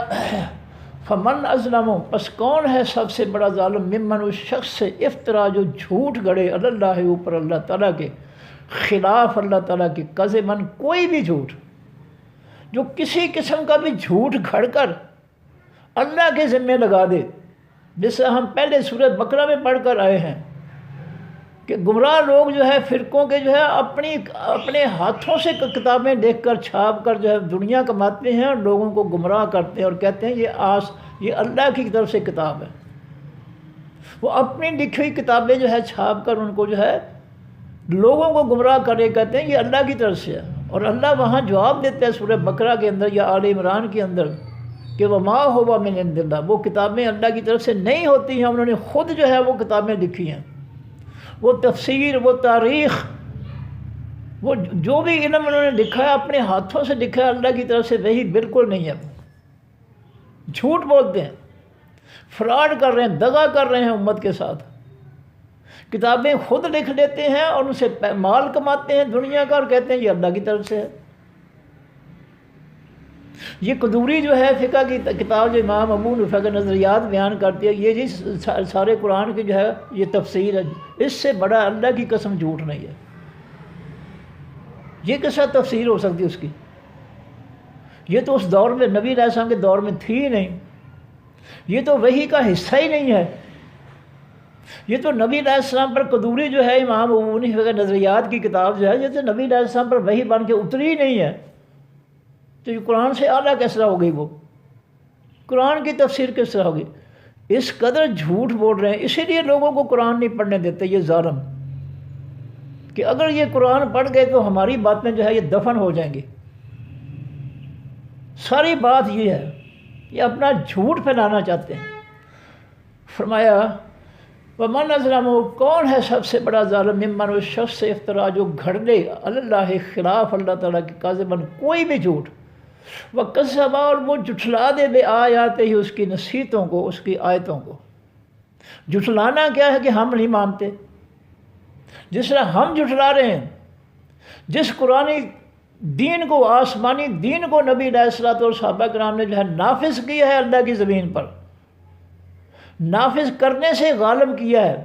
فمن اظلم، پس کون ہے سب سے بڑا ظالم، ممن، اس شخص سے، افطرا جو جھوٹ گڑے، اللہ اوپر اللہ تعالیٰ کے، خلاف اللہ تعالیٰ کے، کذباً کوئی بھی جھوٹ، جو کسی قسم کا بھی جھوٹ گھڑ کر اللہ کے ذمے لگا دے، جس سے ہم پہلے سورۃ بقرہ میں پڑھ کر آئے ہیں کہ گمراہ لوگ جو ہے فرقوں کے جو ہے اپنے ہاتھوں سے کتابیں لکھ کر چھاپ کر جو ہے دنیا کماتے ہیں اور لوگوں کو گمراہ کرتے ہیں اور کہتے ہیں یہ اللہ کی طرف سے کتاب ہے۔ وہ اپنی لکھی ہوئی کتابیں جو ہے چھاپ کر ان کو جو ہے لوگوں کو گمراہ کرے، کہتے ہیں یہ اللہ کی طرف سے ہے۔ اور اللہ وہاں جواب دیتا ہے سورۃ بقرہ کے اندر یا آل عمران کے اندر کہ وما هو من عند اللہ، وہ کتابیں اللہ کی طرف سے نہیں ہوتی ہیں، انہوں نے خود جو ہے وہ کتابیں لکھی ہیں۔ وہ تفسیر، وہ تاریخ، وہ جو بھی علم انہوں نے لکھا ہے اپنے ہاتھوں سے لکھا ہے، اللہ کی طرف سے وہی بالکل نہیں ہے۔ جھوٹ بولتے ہیں، فراڈ کر رہے ہیں، دغا کر رہے ہیں امت کے ساتھ۔ کتابیں خود لکھ لیتے ہیں اور ان سے مال کماتے ہیں دنیا کا اور کہتے ہیں یہ اللہ کی طرف سے ہے۔ یہ قدوری جو ہے فقہ کی کتاب جو امام ابو نفع کے نظریات بیان کرتی ہے، یہ جی سارے قرآن کی جو ہے یہ تفسیر ہے، اس سے بڑا اللہ کی قسم جھوٹ نہیں ہے۔ یہ کس طرح تفسیر ہو سکتی اس کی؟ یہ تو اس دور میں نبی علیہ السلام کے دور میں تھی ہی نہیں، یہ تو وحی کا حصہ ہی نہیں ہے۔ یہ تو نبی علیہ السلام پر قدوری جو ہے امام ابو حنیفہ کے نظریات کی کتاب جو ہے، یہ تو نبی علیہ السلام پر وحی بن کے اتری ہی نہیں ہے، تو یہ قرآن سے اعلیٰ کس طرح ہو گئی؟ وہ قرآن کی تفسیر کس طرح ہوگی؟ اس قدر جھوٹ بول رہے ہیں، اسی لیے لوگوں کو قرآن نہیں پڑھنے دیتے یہ ظالم، کہ اگر یہ قرآن پڑھ گئے تو ہماری باتیں جو ہے یہ دفن ہو جائیں گی۔ ساری بات یہ ہے، یہ اپنا جھوٹ پھیلانا چاہتے ہیں۔ فرمایا وَمَنْ أَظْلَمُ، کون ہے سب سے بڑا ظالم، ممن، اس شخص سے افترا جو گھڑ دے اللہ خلاف اللہ تعالیٰ کے، کاذباً کوئی بھی جھوٹ، وَكَذَّبَ، اور وہ جھٹلا دے بے آیاتہ ہی، اس کی نصیحتوں کو، اس کی آیتوں کو۔ جھٹلانا کیا ہے کہ ہم نہیں مانتے، جس طرح ہم جھٹلا رہے ہیں جس قرآنی دین کو، آسمانی دین کو نبی علیہ الصلوۃ اور صحابہ کرام نے جو ہے نافذ کیا ہے اللہ کی زمین پر، نافذ کرنے سے غالب کیا ہے،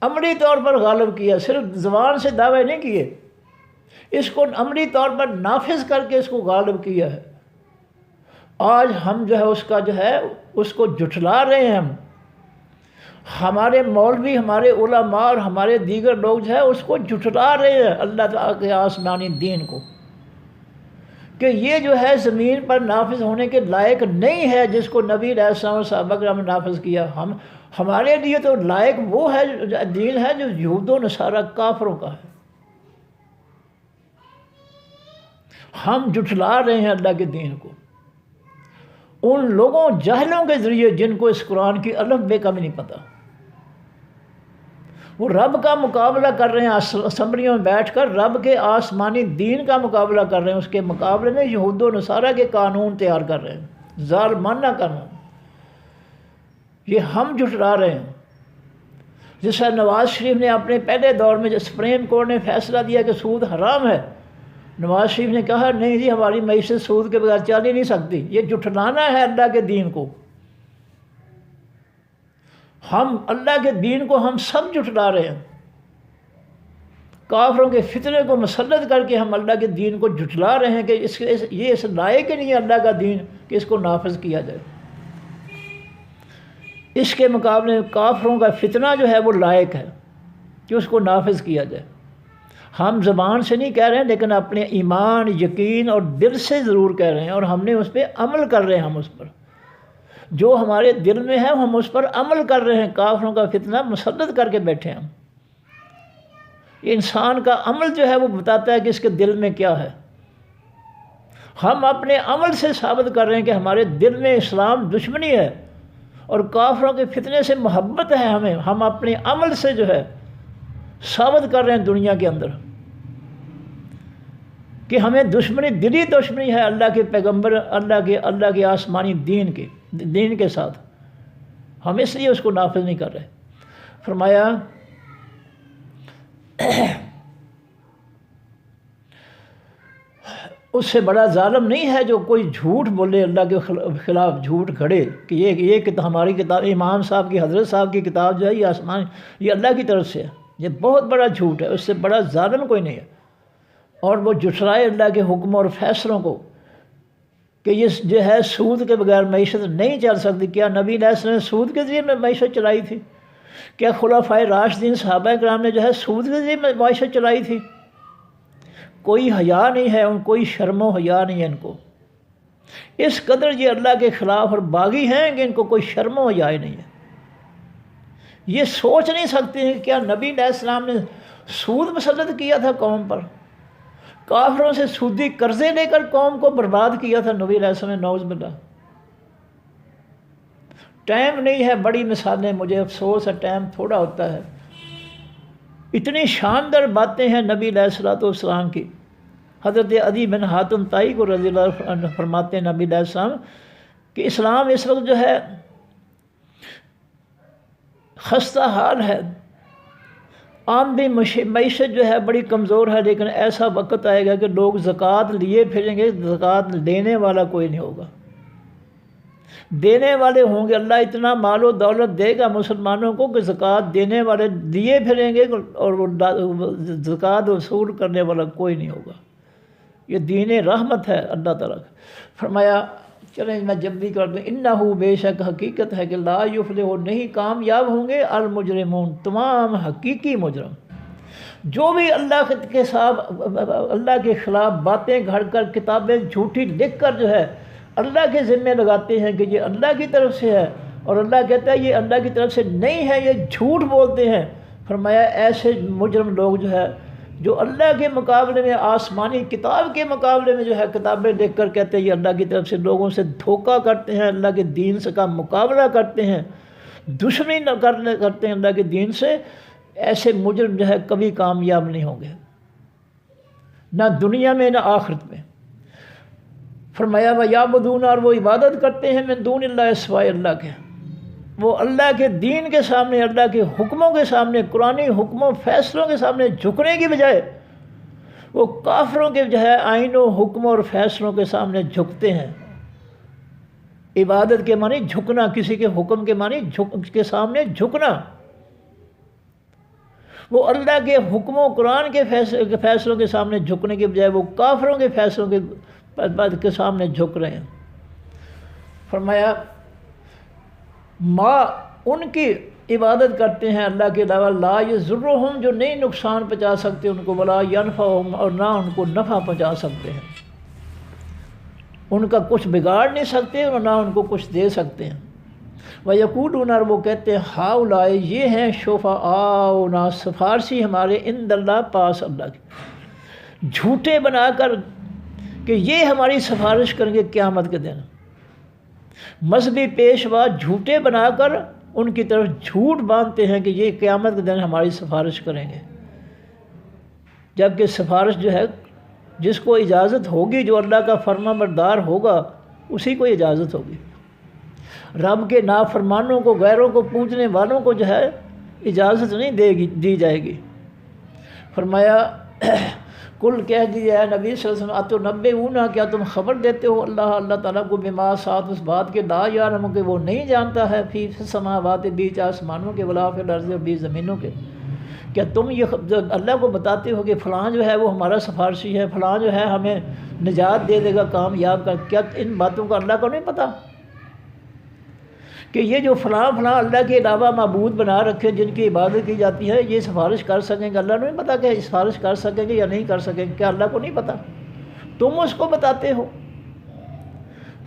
عملی طور پر غالب کیا، صرف زبان سے دعوے نہیں کیے، اس کو عملی طور پر نافذ کر کے اس کو غالب کیا ہے۔ آج ہم جو ہے اس کا جو ہے اس کو جھٹلا رہے ہیں، ہمارے مولوی، ہمارے علماء اور ہمارے دیگر لوگ جو ہے اس کو جھٹلا رہے ہیں اللہ تعالیٰ کے آسمانی دین کو، کہ یہ جو ہے زمین پر نافذ ہونے کے لائق نہیں ہے جس کو نبی علیہ السلام اور صحابہ کرام نے نافذ کیا۔ ہمارے لیے تو لائق وہ ہے دین ہے جو یہود و نصارہ کافروں کا ہے۔ ہم جھٹلا رہے ہیں اللہ کے دین کو ان لوگوں جاہلوں کے ذریعے جن کو اس قرآن کی الف بے کا بھی نہیں پتہ۔ وہ رب کا مقابلہ کر رہے ہیں، اسمبلیوں میں بیٹھ کر رب کے آسمانی دین کا مقابلہ کر رہے ہیں، اس کے مقابلے میں یہود و نصارہ کے قانون تیار کر رہے ہیں، ظالمانہ قانون۔ یہ ہم جھٹلا رہے ہیں۔ جس طرح نواز شریف نے اپنے پہلے دور میں، جب سپریم کورٹ نے فیصلہ دیا کہ سود حرام ہے، نواز شریف نے کہا نہیں جی ہماری معیشت سود کے بغیر چل ہی نہیں سکتی۔ یہ جھٹلانا ہے اللہ کے دین کو۔ ہم اللہ کے دین کو ہم سب جھٹلا رہے ہیں، کافروں کے فتنے کو مسلط کر کے ہم اللہ کے دین کو جھٹلا رہے ہیں کہ یہ اس لائق نہیں ہے اللہ کا دین کہ اس کو نافذ کیا جائے۔ اس کے مقابلے میں کافروں کا فتنہ جو ہے وہ لائق ہے کہ اس کو نافذ کیا جائے۔ ہم زبان سے نہیں کہہ رہے ہیں لیکن اپنے ایمان، یقین اور دل سے ضرور کہہ رہے ہیں، اور ہم نے اس پہ عمل کر رہے ہیں۔ ہم اس پر جو ہمارے دل میں ہے ہم اس پر عمل کر رہے ہیں، کافروں کا فتنہ مسلط کر کے بیٹھے ہیں۔ یہ انسان کا عمل جو ہے وہ بتاتا ہے کہ اس کے دل میں کیا ہے۔ ہم اپنے عمل سے ثابت کر رہے ہیں کہ ہمارے دل میں اسلام دشمنی ہے اور کافروں کے فتنے سے محبت ہے ہمیں۔ ہم اپنے عمل سے جو ہے ثابت کر رہے ہیں دنیا کے اندر کہ ہمیں دشمنی، دلی دشمنی ہے اللہ کے پیغمبر، اللہ کے آسمانی دین کے ساتھ۔ ہم اس لیے اس کو نافذ نہیں کر رہے۔ فرمایا اس سے بڑا ظالم نہیں ہے جو کوئی جھوٹ بولے، اللہ کے خلاف جھوٹ گھڑے کہ یہ ہماری کتاب، امام صاحب کی، حضرت صاحب کی کتاب جو ہے یہ آسمان، یہ اللہ کی طرف سے ہے۔ یہ بہت بڑا جھوٹ ہے، اس سے بڑا ظالم کوئی نہیں ہے۔ اور وہ جھٹلائے اللہ کے حکم اور فیصلوں کو کہ یہ جو ہے سود کے بغیر معیشت نہیں چل سکتی۔ کیا نبی علیہ السلام نے سود کے ذریعے میں معیشت چلائی تھی؟ کیا خلفائے راشدین صحابہ کرام نے جو ہے سود کے ذریعے میں معیشت چلائی تھی؟ کوئی حیا نہیں ہے ان، کوئی شرم و حیا نہیں ہے ان کو۔ اس قدر یہ اللہ کے خلاف اور باغی ہیں کہ ان کو کوئی شرم و حیا ہی نہیں ہے۔ یہ سوچ نہیں سکتے ہیں کہ کیا نبی علیہ السلام نے سود مسلط کیا تھا قوم پر؟ کافروں سے سودی قرضے لے کر قوم کو برباد کیا تھا نبی علیہ السلام نے، نعوذ باللہ۔ ٹائم نہیں ہے، بڑی مثالیں، مجھے افسوس ہے ٹائم تھوڑا ہوتا ہے۔ اتنی شاندار باتیں ہیں نبی علیہ الصلوۃ والسلام کی۔ حضرت عدی بن حاتم طائی کو رضی اللہ عنہ فرماتے ہیں نبی علیہ السلام کہ اسلام اس وقت جو ہے خستہ حال ہے، آمدنی معیشت جو ہے بڑی کمزور ہے، لیکن ایسا وقت آئے گا کہ لوگ زکوٰۃ لیے پھریں گے، زکوٰۃ لینے والا کوئی نہیں ہوگا۔ دینے والے ہوں گے، اللہ اتنا مال و دولت دے گا مسلمانوں کو کہ زکوٰۃ دینے والے دیے پھریں گے اور زکوٰۃ وصول کرنے والا کوئی نہیں ہوگا۔ یہ دین رحمت ہے اللہ تعالیٰ کا۔ فرمایا چلیں میں جب بھی کر دوں، انہو بے شک حقیقت ہے کہ لا یفلح نہیں کامیاب ہوں گے المجرمون تمام حقیقی مجرم، جو بھی اللہ کے ساتھ اللہ کے خلاف باتیں گھڑ کر کتابیں جھوٹی لکھ کر جو ہے اللہ کے ذمے لگاتے ہیں کہ یہ اللہ کی طرف سے ہے، اور اللہ کہتا ہے یہ اللہ کی طرف سے نہیں ہے، یہ جھوٹ بولتے ہیں۔ فرمایا ایسے مجرم لوگ جو ہے جو اللہ کے مقابلے میں آسمانی کتاب کے مقابلے میں جو ہے کتابیں دیکھ کر کہتے ہیں یہ اللہ کی طرف سے، لوگوں سے دھوکہ کرتے ہیں، اللہ کے دین سے کا مقابلہ کرتے ہیں، دشمنی کرتے ہیں اللہ کے دین سے، ایسے مجرم جو ہے کبھی کامیاب نہیں ہوں گے، نہ دنیا میں نہ آخرت میں۔ فرمایا وَيَعْبُدُونَ اور وہ عبادت کرتے ہیں من دون اللہ سوائے اللہ کے، وہ اللہ کے دین کے سامنے، اللہ کے حکموں کے سامنے، قرآنی حکموں فیصلوں کے سامنے جھکنے کی بجائے وہ کافروں کے جو ہے آئینوں حکموں اور فیصلوں کے سامنے جھکتے ہیں۔ عبادت کے معنی جھکنا، کسی کے حکم کے معنی کے سامنے جھکنا۔ وہ اللہ کے حکموں قرآن کے فیصلوں کے سامنے جھکنے کے بجائے وہ کافروں کے فیصلوں کے سامنے جھک رہے ہیں۔ فرمایا ان کی عبادت کرتے ہیں اللہ کے علاوہ لا یضرہم جو نہیں نقصان پہنچا سکتے ان کو، ولا ینفعہم اور نہ ان کو نفع پہنچا سکتے ہیں، ان کا کچھ بگاڑ نہیں سکتے اور نہ ان کو کچھ دے سکتے ہیں۔ وَيَقُولُونَ اور وہ کہتے ہیں ہؤلاء یہ ہیں شفعاؤنا سفارشی ہمارے عند اللہ پاس اللہ کے، جھوٹے بنا کر کہ یہ ہماری سفارش کریں گے قیامت کے دن، مذہبی پیشوا جھوٹے بنا کر ان کی طرف جھوٹ باندھتے ہیں کہ یہ قیامت کے دن ہماری سفارش کریں گے، جبکہ سفارش جو ہے جس کو اجازت ہوگی، جو اللہ کا فرما بردار ہوگا اسی کو اجازت ہوگی۔ رب کے نافرمانوں کو، غیروں کو پوجنے والوں کو جو ہے اجازت نہیں دی جائے گی۔ فرمایا کل کہہ دیجیے اے نبی صلی اللہ علیہ وسلم اتنبئون کیا تم خبر دیتے ہو اللہ تعالیٰ کو بما ساتھ اس بات کے لا یعلم کہ وہ نہیں جانتا ہے فی السماوات بیچ آسمانوں کے ولا فی الارض اور بیچ زمینوں کے، کیا تم یہ اللہ کو بتاتے ہو کہ فلاں جو ہے وہ ہمارا سفارشی ہے، فلاں جو ہے ہمیں نجات دے دے گا کامیاب کر، کیا ان باتوں کا اللہ کو نہیں پتہ کہ یہ جو فلاں اللہ کے علاوہ معبود بنا رکھے جن کی عبادت کی جاتی ہے یہ سفارش کر سکیں گے؟ اللہ کو نہیں پتہ کہ سفارش کر سکیں گے یا نہیں کر سکیں گے؟ کیا اللہ کو نہیں پتہ؟ تم اس کو بتاتے ہو۔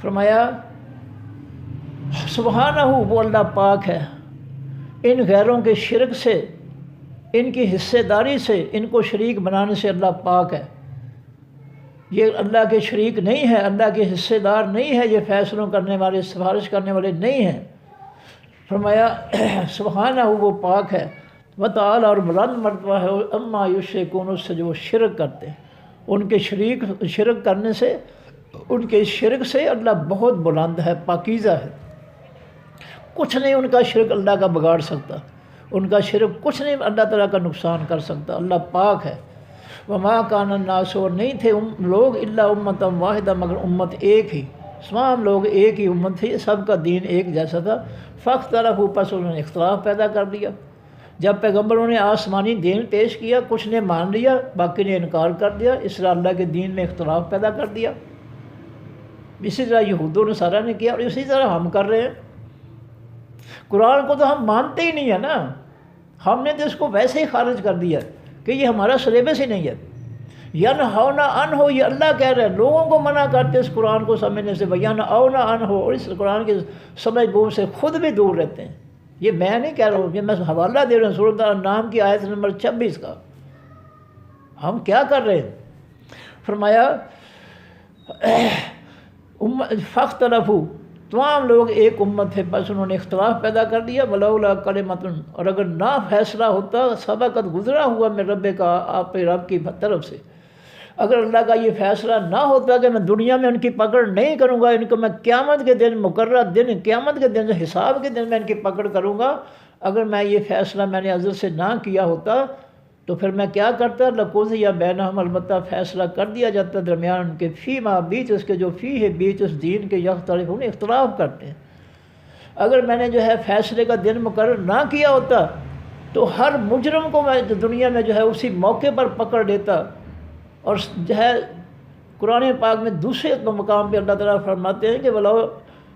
فرمایا سبحانہ وہ اللہ پاک ہے ان غیروں کے شرک سے، ان کی حصے داری سے، ان کو شریک بنانے سے اللہ پاک ہے۔ یہ اللہ کے شریک نہیں ہے، اللہ کے حصے دار نہیں ہے، یہ فیصلوں کرنے والے، سفارش کرنے والے نہیں ہیں۔ فرمایا سبحانہ وہ پاک ہے، وتعالی اور بلند مرتبہ ہے، اما یشرکون اس سے جو شرک کرتے ہیں، ان کے شرک کرنے سے، ان کے شرک سے اللہ بہت بلند ہے، پاکیزہ ہے، کچھ نہیں ان کا شرک اللہ کا بگاڑ سکتا، ان کا شرک کچھ نہیں اللہ تعالیٰ کا نقصان کر سکتا، اللہ پاک ہے۔ وما کان الناس اور نہیں تھے لوگ الا امتا واحدہ مگر امت ایک ہی، تمام لوگ ایک ہی امت تھی، سب کا دین ایک جیسا تھا، فاختلفوا پس انہوں نے اختلاف پیدا کر دیا۔ جب پیغمبروں نے آسمانی دین پیش کیا کچھ نے مان لیا باقی نے انکار کر دیا، اس طرح اللہ کے دین میں اختلاف پیدا کر دیا۔ اسی طرح یہود و نصارہ نے کیا اور اسی طرح ہم کر رہے ہیں۔ قرآن کو تو ہم مانتے ہی نہیں ہے نا، ہم نے تو اس کو ویسے ہی خارج کر دیا کہ یہ ہمارا سلیبس ہی نہیں ہے۔ ینہونا عنہ یہ اللہ کہہ رہے ہیں، لوگوں کو منع کرتے اس قرآن کو سمجھنے سے، ینہونا عنہ اور اس قرآن کے سمجھ بوجھ سے خود بھی دور رہتے ہیں۔ یہ میں نہیں کہہ رہا ہوں، یہ میں حوالہ دے رہا ہوں سورۃ الانعام کی آیت نمبر 26 کا۔ ہم کیا کر رہے ہیں؟ فرمایا فاختلفوا تمام لوگ ایک امت تھے بس انہوں نے اختلاف پیدا کر دیا۔ ولولا کلمۃ اور اگر نہ فیصلہ ہوتا سبقت گزرا ہوا میں رب کا آپ رب کی طرف سے، اگر اللہ کا یہ فیصلہ نہ ہوتا کہ میں دنیا میں ان کی پکڑ نہیں کروں گا، ان کو میں قیامت کے دن مقررہ دن، قیامت کے دن حساب کے دن میں ان کی پکڑ کروں گا، اگر میں یہ فیصلہ میں نے ازل سے نہ کیا ہوتا تو پھر میں کیا کرتا؟ لقضی بینہم البتہ فیصلہ کر دیا جاتا درمیان ان کے، فی ما بیچ اس کے جو فی ہے بیچ اس دین کے یختلفون اختلاف کرتے ہیں۔ اگر میں نے جو ہے فیصلے کا دن مقرر نہ کیا ہوتا تو ہر مجرم کو میں دنیا میں جو ہے اسی موقع پر پکڑ لیتا اور جو ہے قرآن پاک میں دوسرے مقام پہ اللہ تعالیٰ فرماتے ہیں کہ وَلَوْ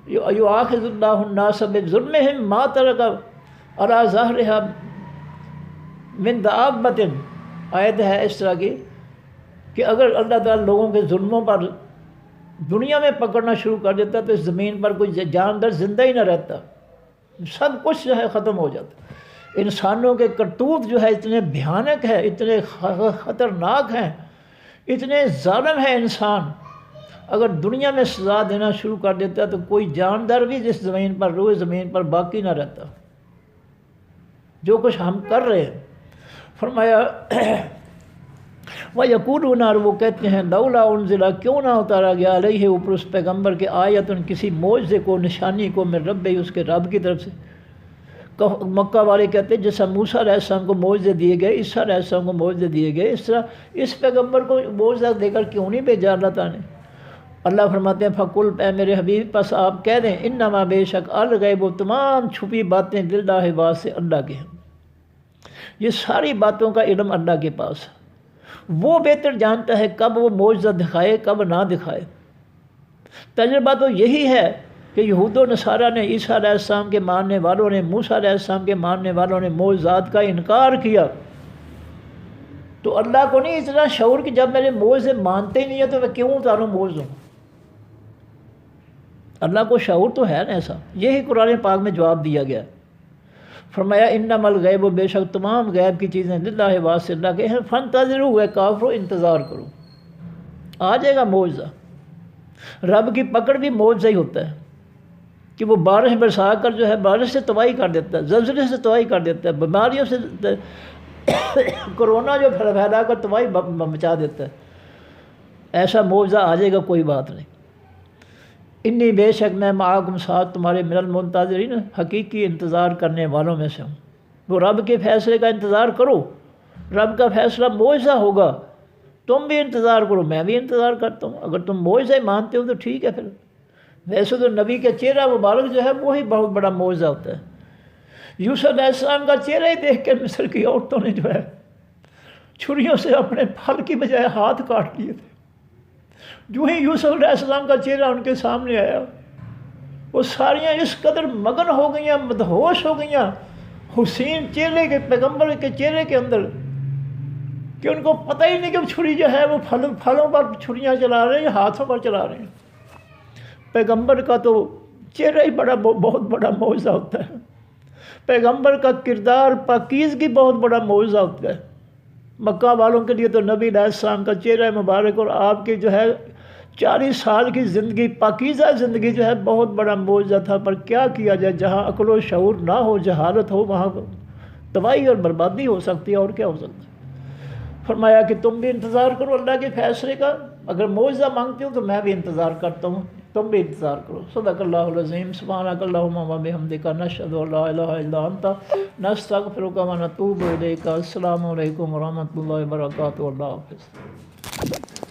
يُؤَاخِذُ اللَّهُ النَّاسَ بِظُلْمِهِمْ مَا تَرَكَ عَلَىٰ ظَهْرِهَا مِن دَابَّةٍ، آیت ہے اس طرح کی کہ اگر اللہ تعالیٰ لوگوں کے ظلموں پر دنیا میں پکڑنا شروع کر دیتا تو اس زمین پر کوئی جاندار زندہ ہی نہ رہتا، سب کچھ جو ہے ختم ہو جاتا۔ انسانوں کے کرتوت جو ہے اتنے بھیانک ہے، اتنے خطرناک ہیں، اتنے ظالم ہے انسان، اگر دنیا میں سزا دینا شروع کر دیتا تو کوئی جاندار بھی جس زمین پر روئے زمین پر باقی نہ رہتا۔ جو کچھ ہم کر رہے ہیں، فرمایا وَيَقُولُونَ، اور وہ کہتے ہیں لَوْلَا أُنزِلَ، کیوں نہ اتارا گیا علیہ اوپر اس پیغمبر کے آیتن کسی معجزے کو، نشانی کو، من ربہ اس کے رب کی طرف سے۔ مکہ والے کہتے ہیں جیسا موسیٰ علیہ السلام کو معجزے دیے گئے، عیسیٰ علیہ السلام کو معجزے دیے گئے، اس طرح اس پیغمبر کو معجزہ دے کر کیوں نہیں بھیجا اللہ تعالیٰ نے؟ اللہ فرماتے ہیں فَقُلْ، اے میرے حبیب پس آپ کہہ دیں انما بے شک الغیب، تمام چھپی باتیں للہ واسطے اللہ کے ہیں، یہ ساری باتوں کا علم اللہ کے پاس ہے، وہ بہتر جانتا ہے کب وہ معجزہ دکھائے کب نہ دکھائے۔ تجربہ تو یہی ہے کہ یہود و نصارہ نے، عیسیٰ علیہ السلام کے ماننے والوں نے، موسیٰ علیہ السلام کے ماننے والوں نے معجزات کا انکار کیا، تو اللہ کو نہیں اتنا شعور کہ جب میرے معجزے مانتے ہی نہیں ہیں تو میں کیوں اتاروں معجزوں؟ اللہ کو شعور تو ہے نا ایسا، یہی قرآن پاک میں جواب دیا گیا۔ فرمایا انما الغیب، بے شک تمام غیب کی چیزیں للہ واسطے اللہ کے ہیں، فانتظروا، اے کافرو انتظار کرو، آ جائے گا معجزہ۔ رب کی پکڑ بھی معجزہ ہی ہوتا ہے کہ وہ بارش برسا کر جو ہے بارش سے تباہی کر دیتا ہے، زلزلے سے تباہی کر دیتا ہے، بیماریوں سے کرونا جو پھیلا کر تباہی مچا دیتا ہے، ایسا معجزہ آ جائے گا، کوئی بات نہیں۔ انی، بے شک میں معاکم ساتھ تمہارے، من المنتظرین، حقیقی انتظار کرنے والوں میں سے ہوں۔ وہ رب کے فیصلے کا انتظار کرو، رب کا فیصلہ معجزہ ہوگا، تم بھی انتظار کرو، میں بھی انتظار کرتا ہوں۔ اگر تم معجزہ مانتے ہو تو ٹھیک ہے، پھر ویسے تو نبی کا چہرہ مبارک جو ہے وہی بہت بڑا معجزہ ہوتا ہے۔ یوسف علیہ السلام کا چہرہ ہی دیکھ کے مصر کی عورتوں نے جو ہے چھریوں سے اپنے پھل کی بجائے ہاتھ کاٹ لیے تھے۔ جو ہی یوسف علیہ السلام کا چہرہ ان کے سامنے آیا، وہ ساریاں اس قدر مگن ہو گئیں، مدہوش ہو گئیں حسین چہرے کے، پیغمبر کے چہرے کے اندر، کہ ان کو پتہ ہی نہیں کہ چھری جو ہے وہ پھلوں پر چھریاں چلا رہے ہیں، ہاتھوں پر چلا رہے ہیں۔ پیغمبر کا تو چہرہ ہی بہت بڑا معجزہ ہوتا ہے، پیغمبر کا کردار پاکیزگی بہت بڑا معجزہ ہوتا ہے۔ مکہ والوں کے لیے تو نبی علیہ السلام کا چہرہ مبارک اور آپ کی جو ہے 40 سال کی زندگی، پاکیزہ زندگی جو ہے بہت بڑا معجزہ تھا، پر کیا کیا جائے، جہاں عقل و شعور نہ ہو، جہالت ہو، وہاں تباہی اور بربادی ہو سکتی ہے، اور کیا ہو سکتا ہے۔ فرمایا کہ تم بھی انتظار کرو اللہ کے فیصلے کا، اگر معجزہ مانگتے ہو تو میں بھی انتظار کرتا ہوں، تم بھی انتظار کرو۔ صدق اللہ العظیم۔ سبحانک اللہم و بحمدک، نشہد ان لا الہ الا انت، نستغفرک و نتوب الیک۔ السلام علیکم ورحمۃ اللہ وبرکاتہ۔ اللہ حافظ۔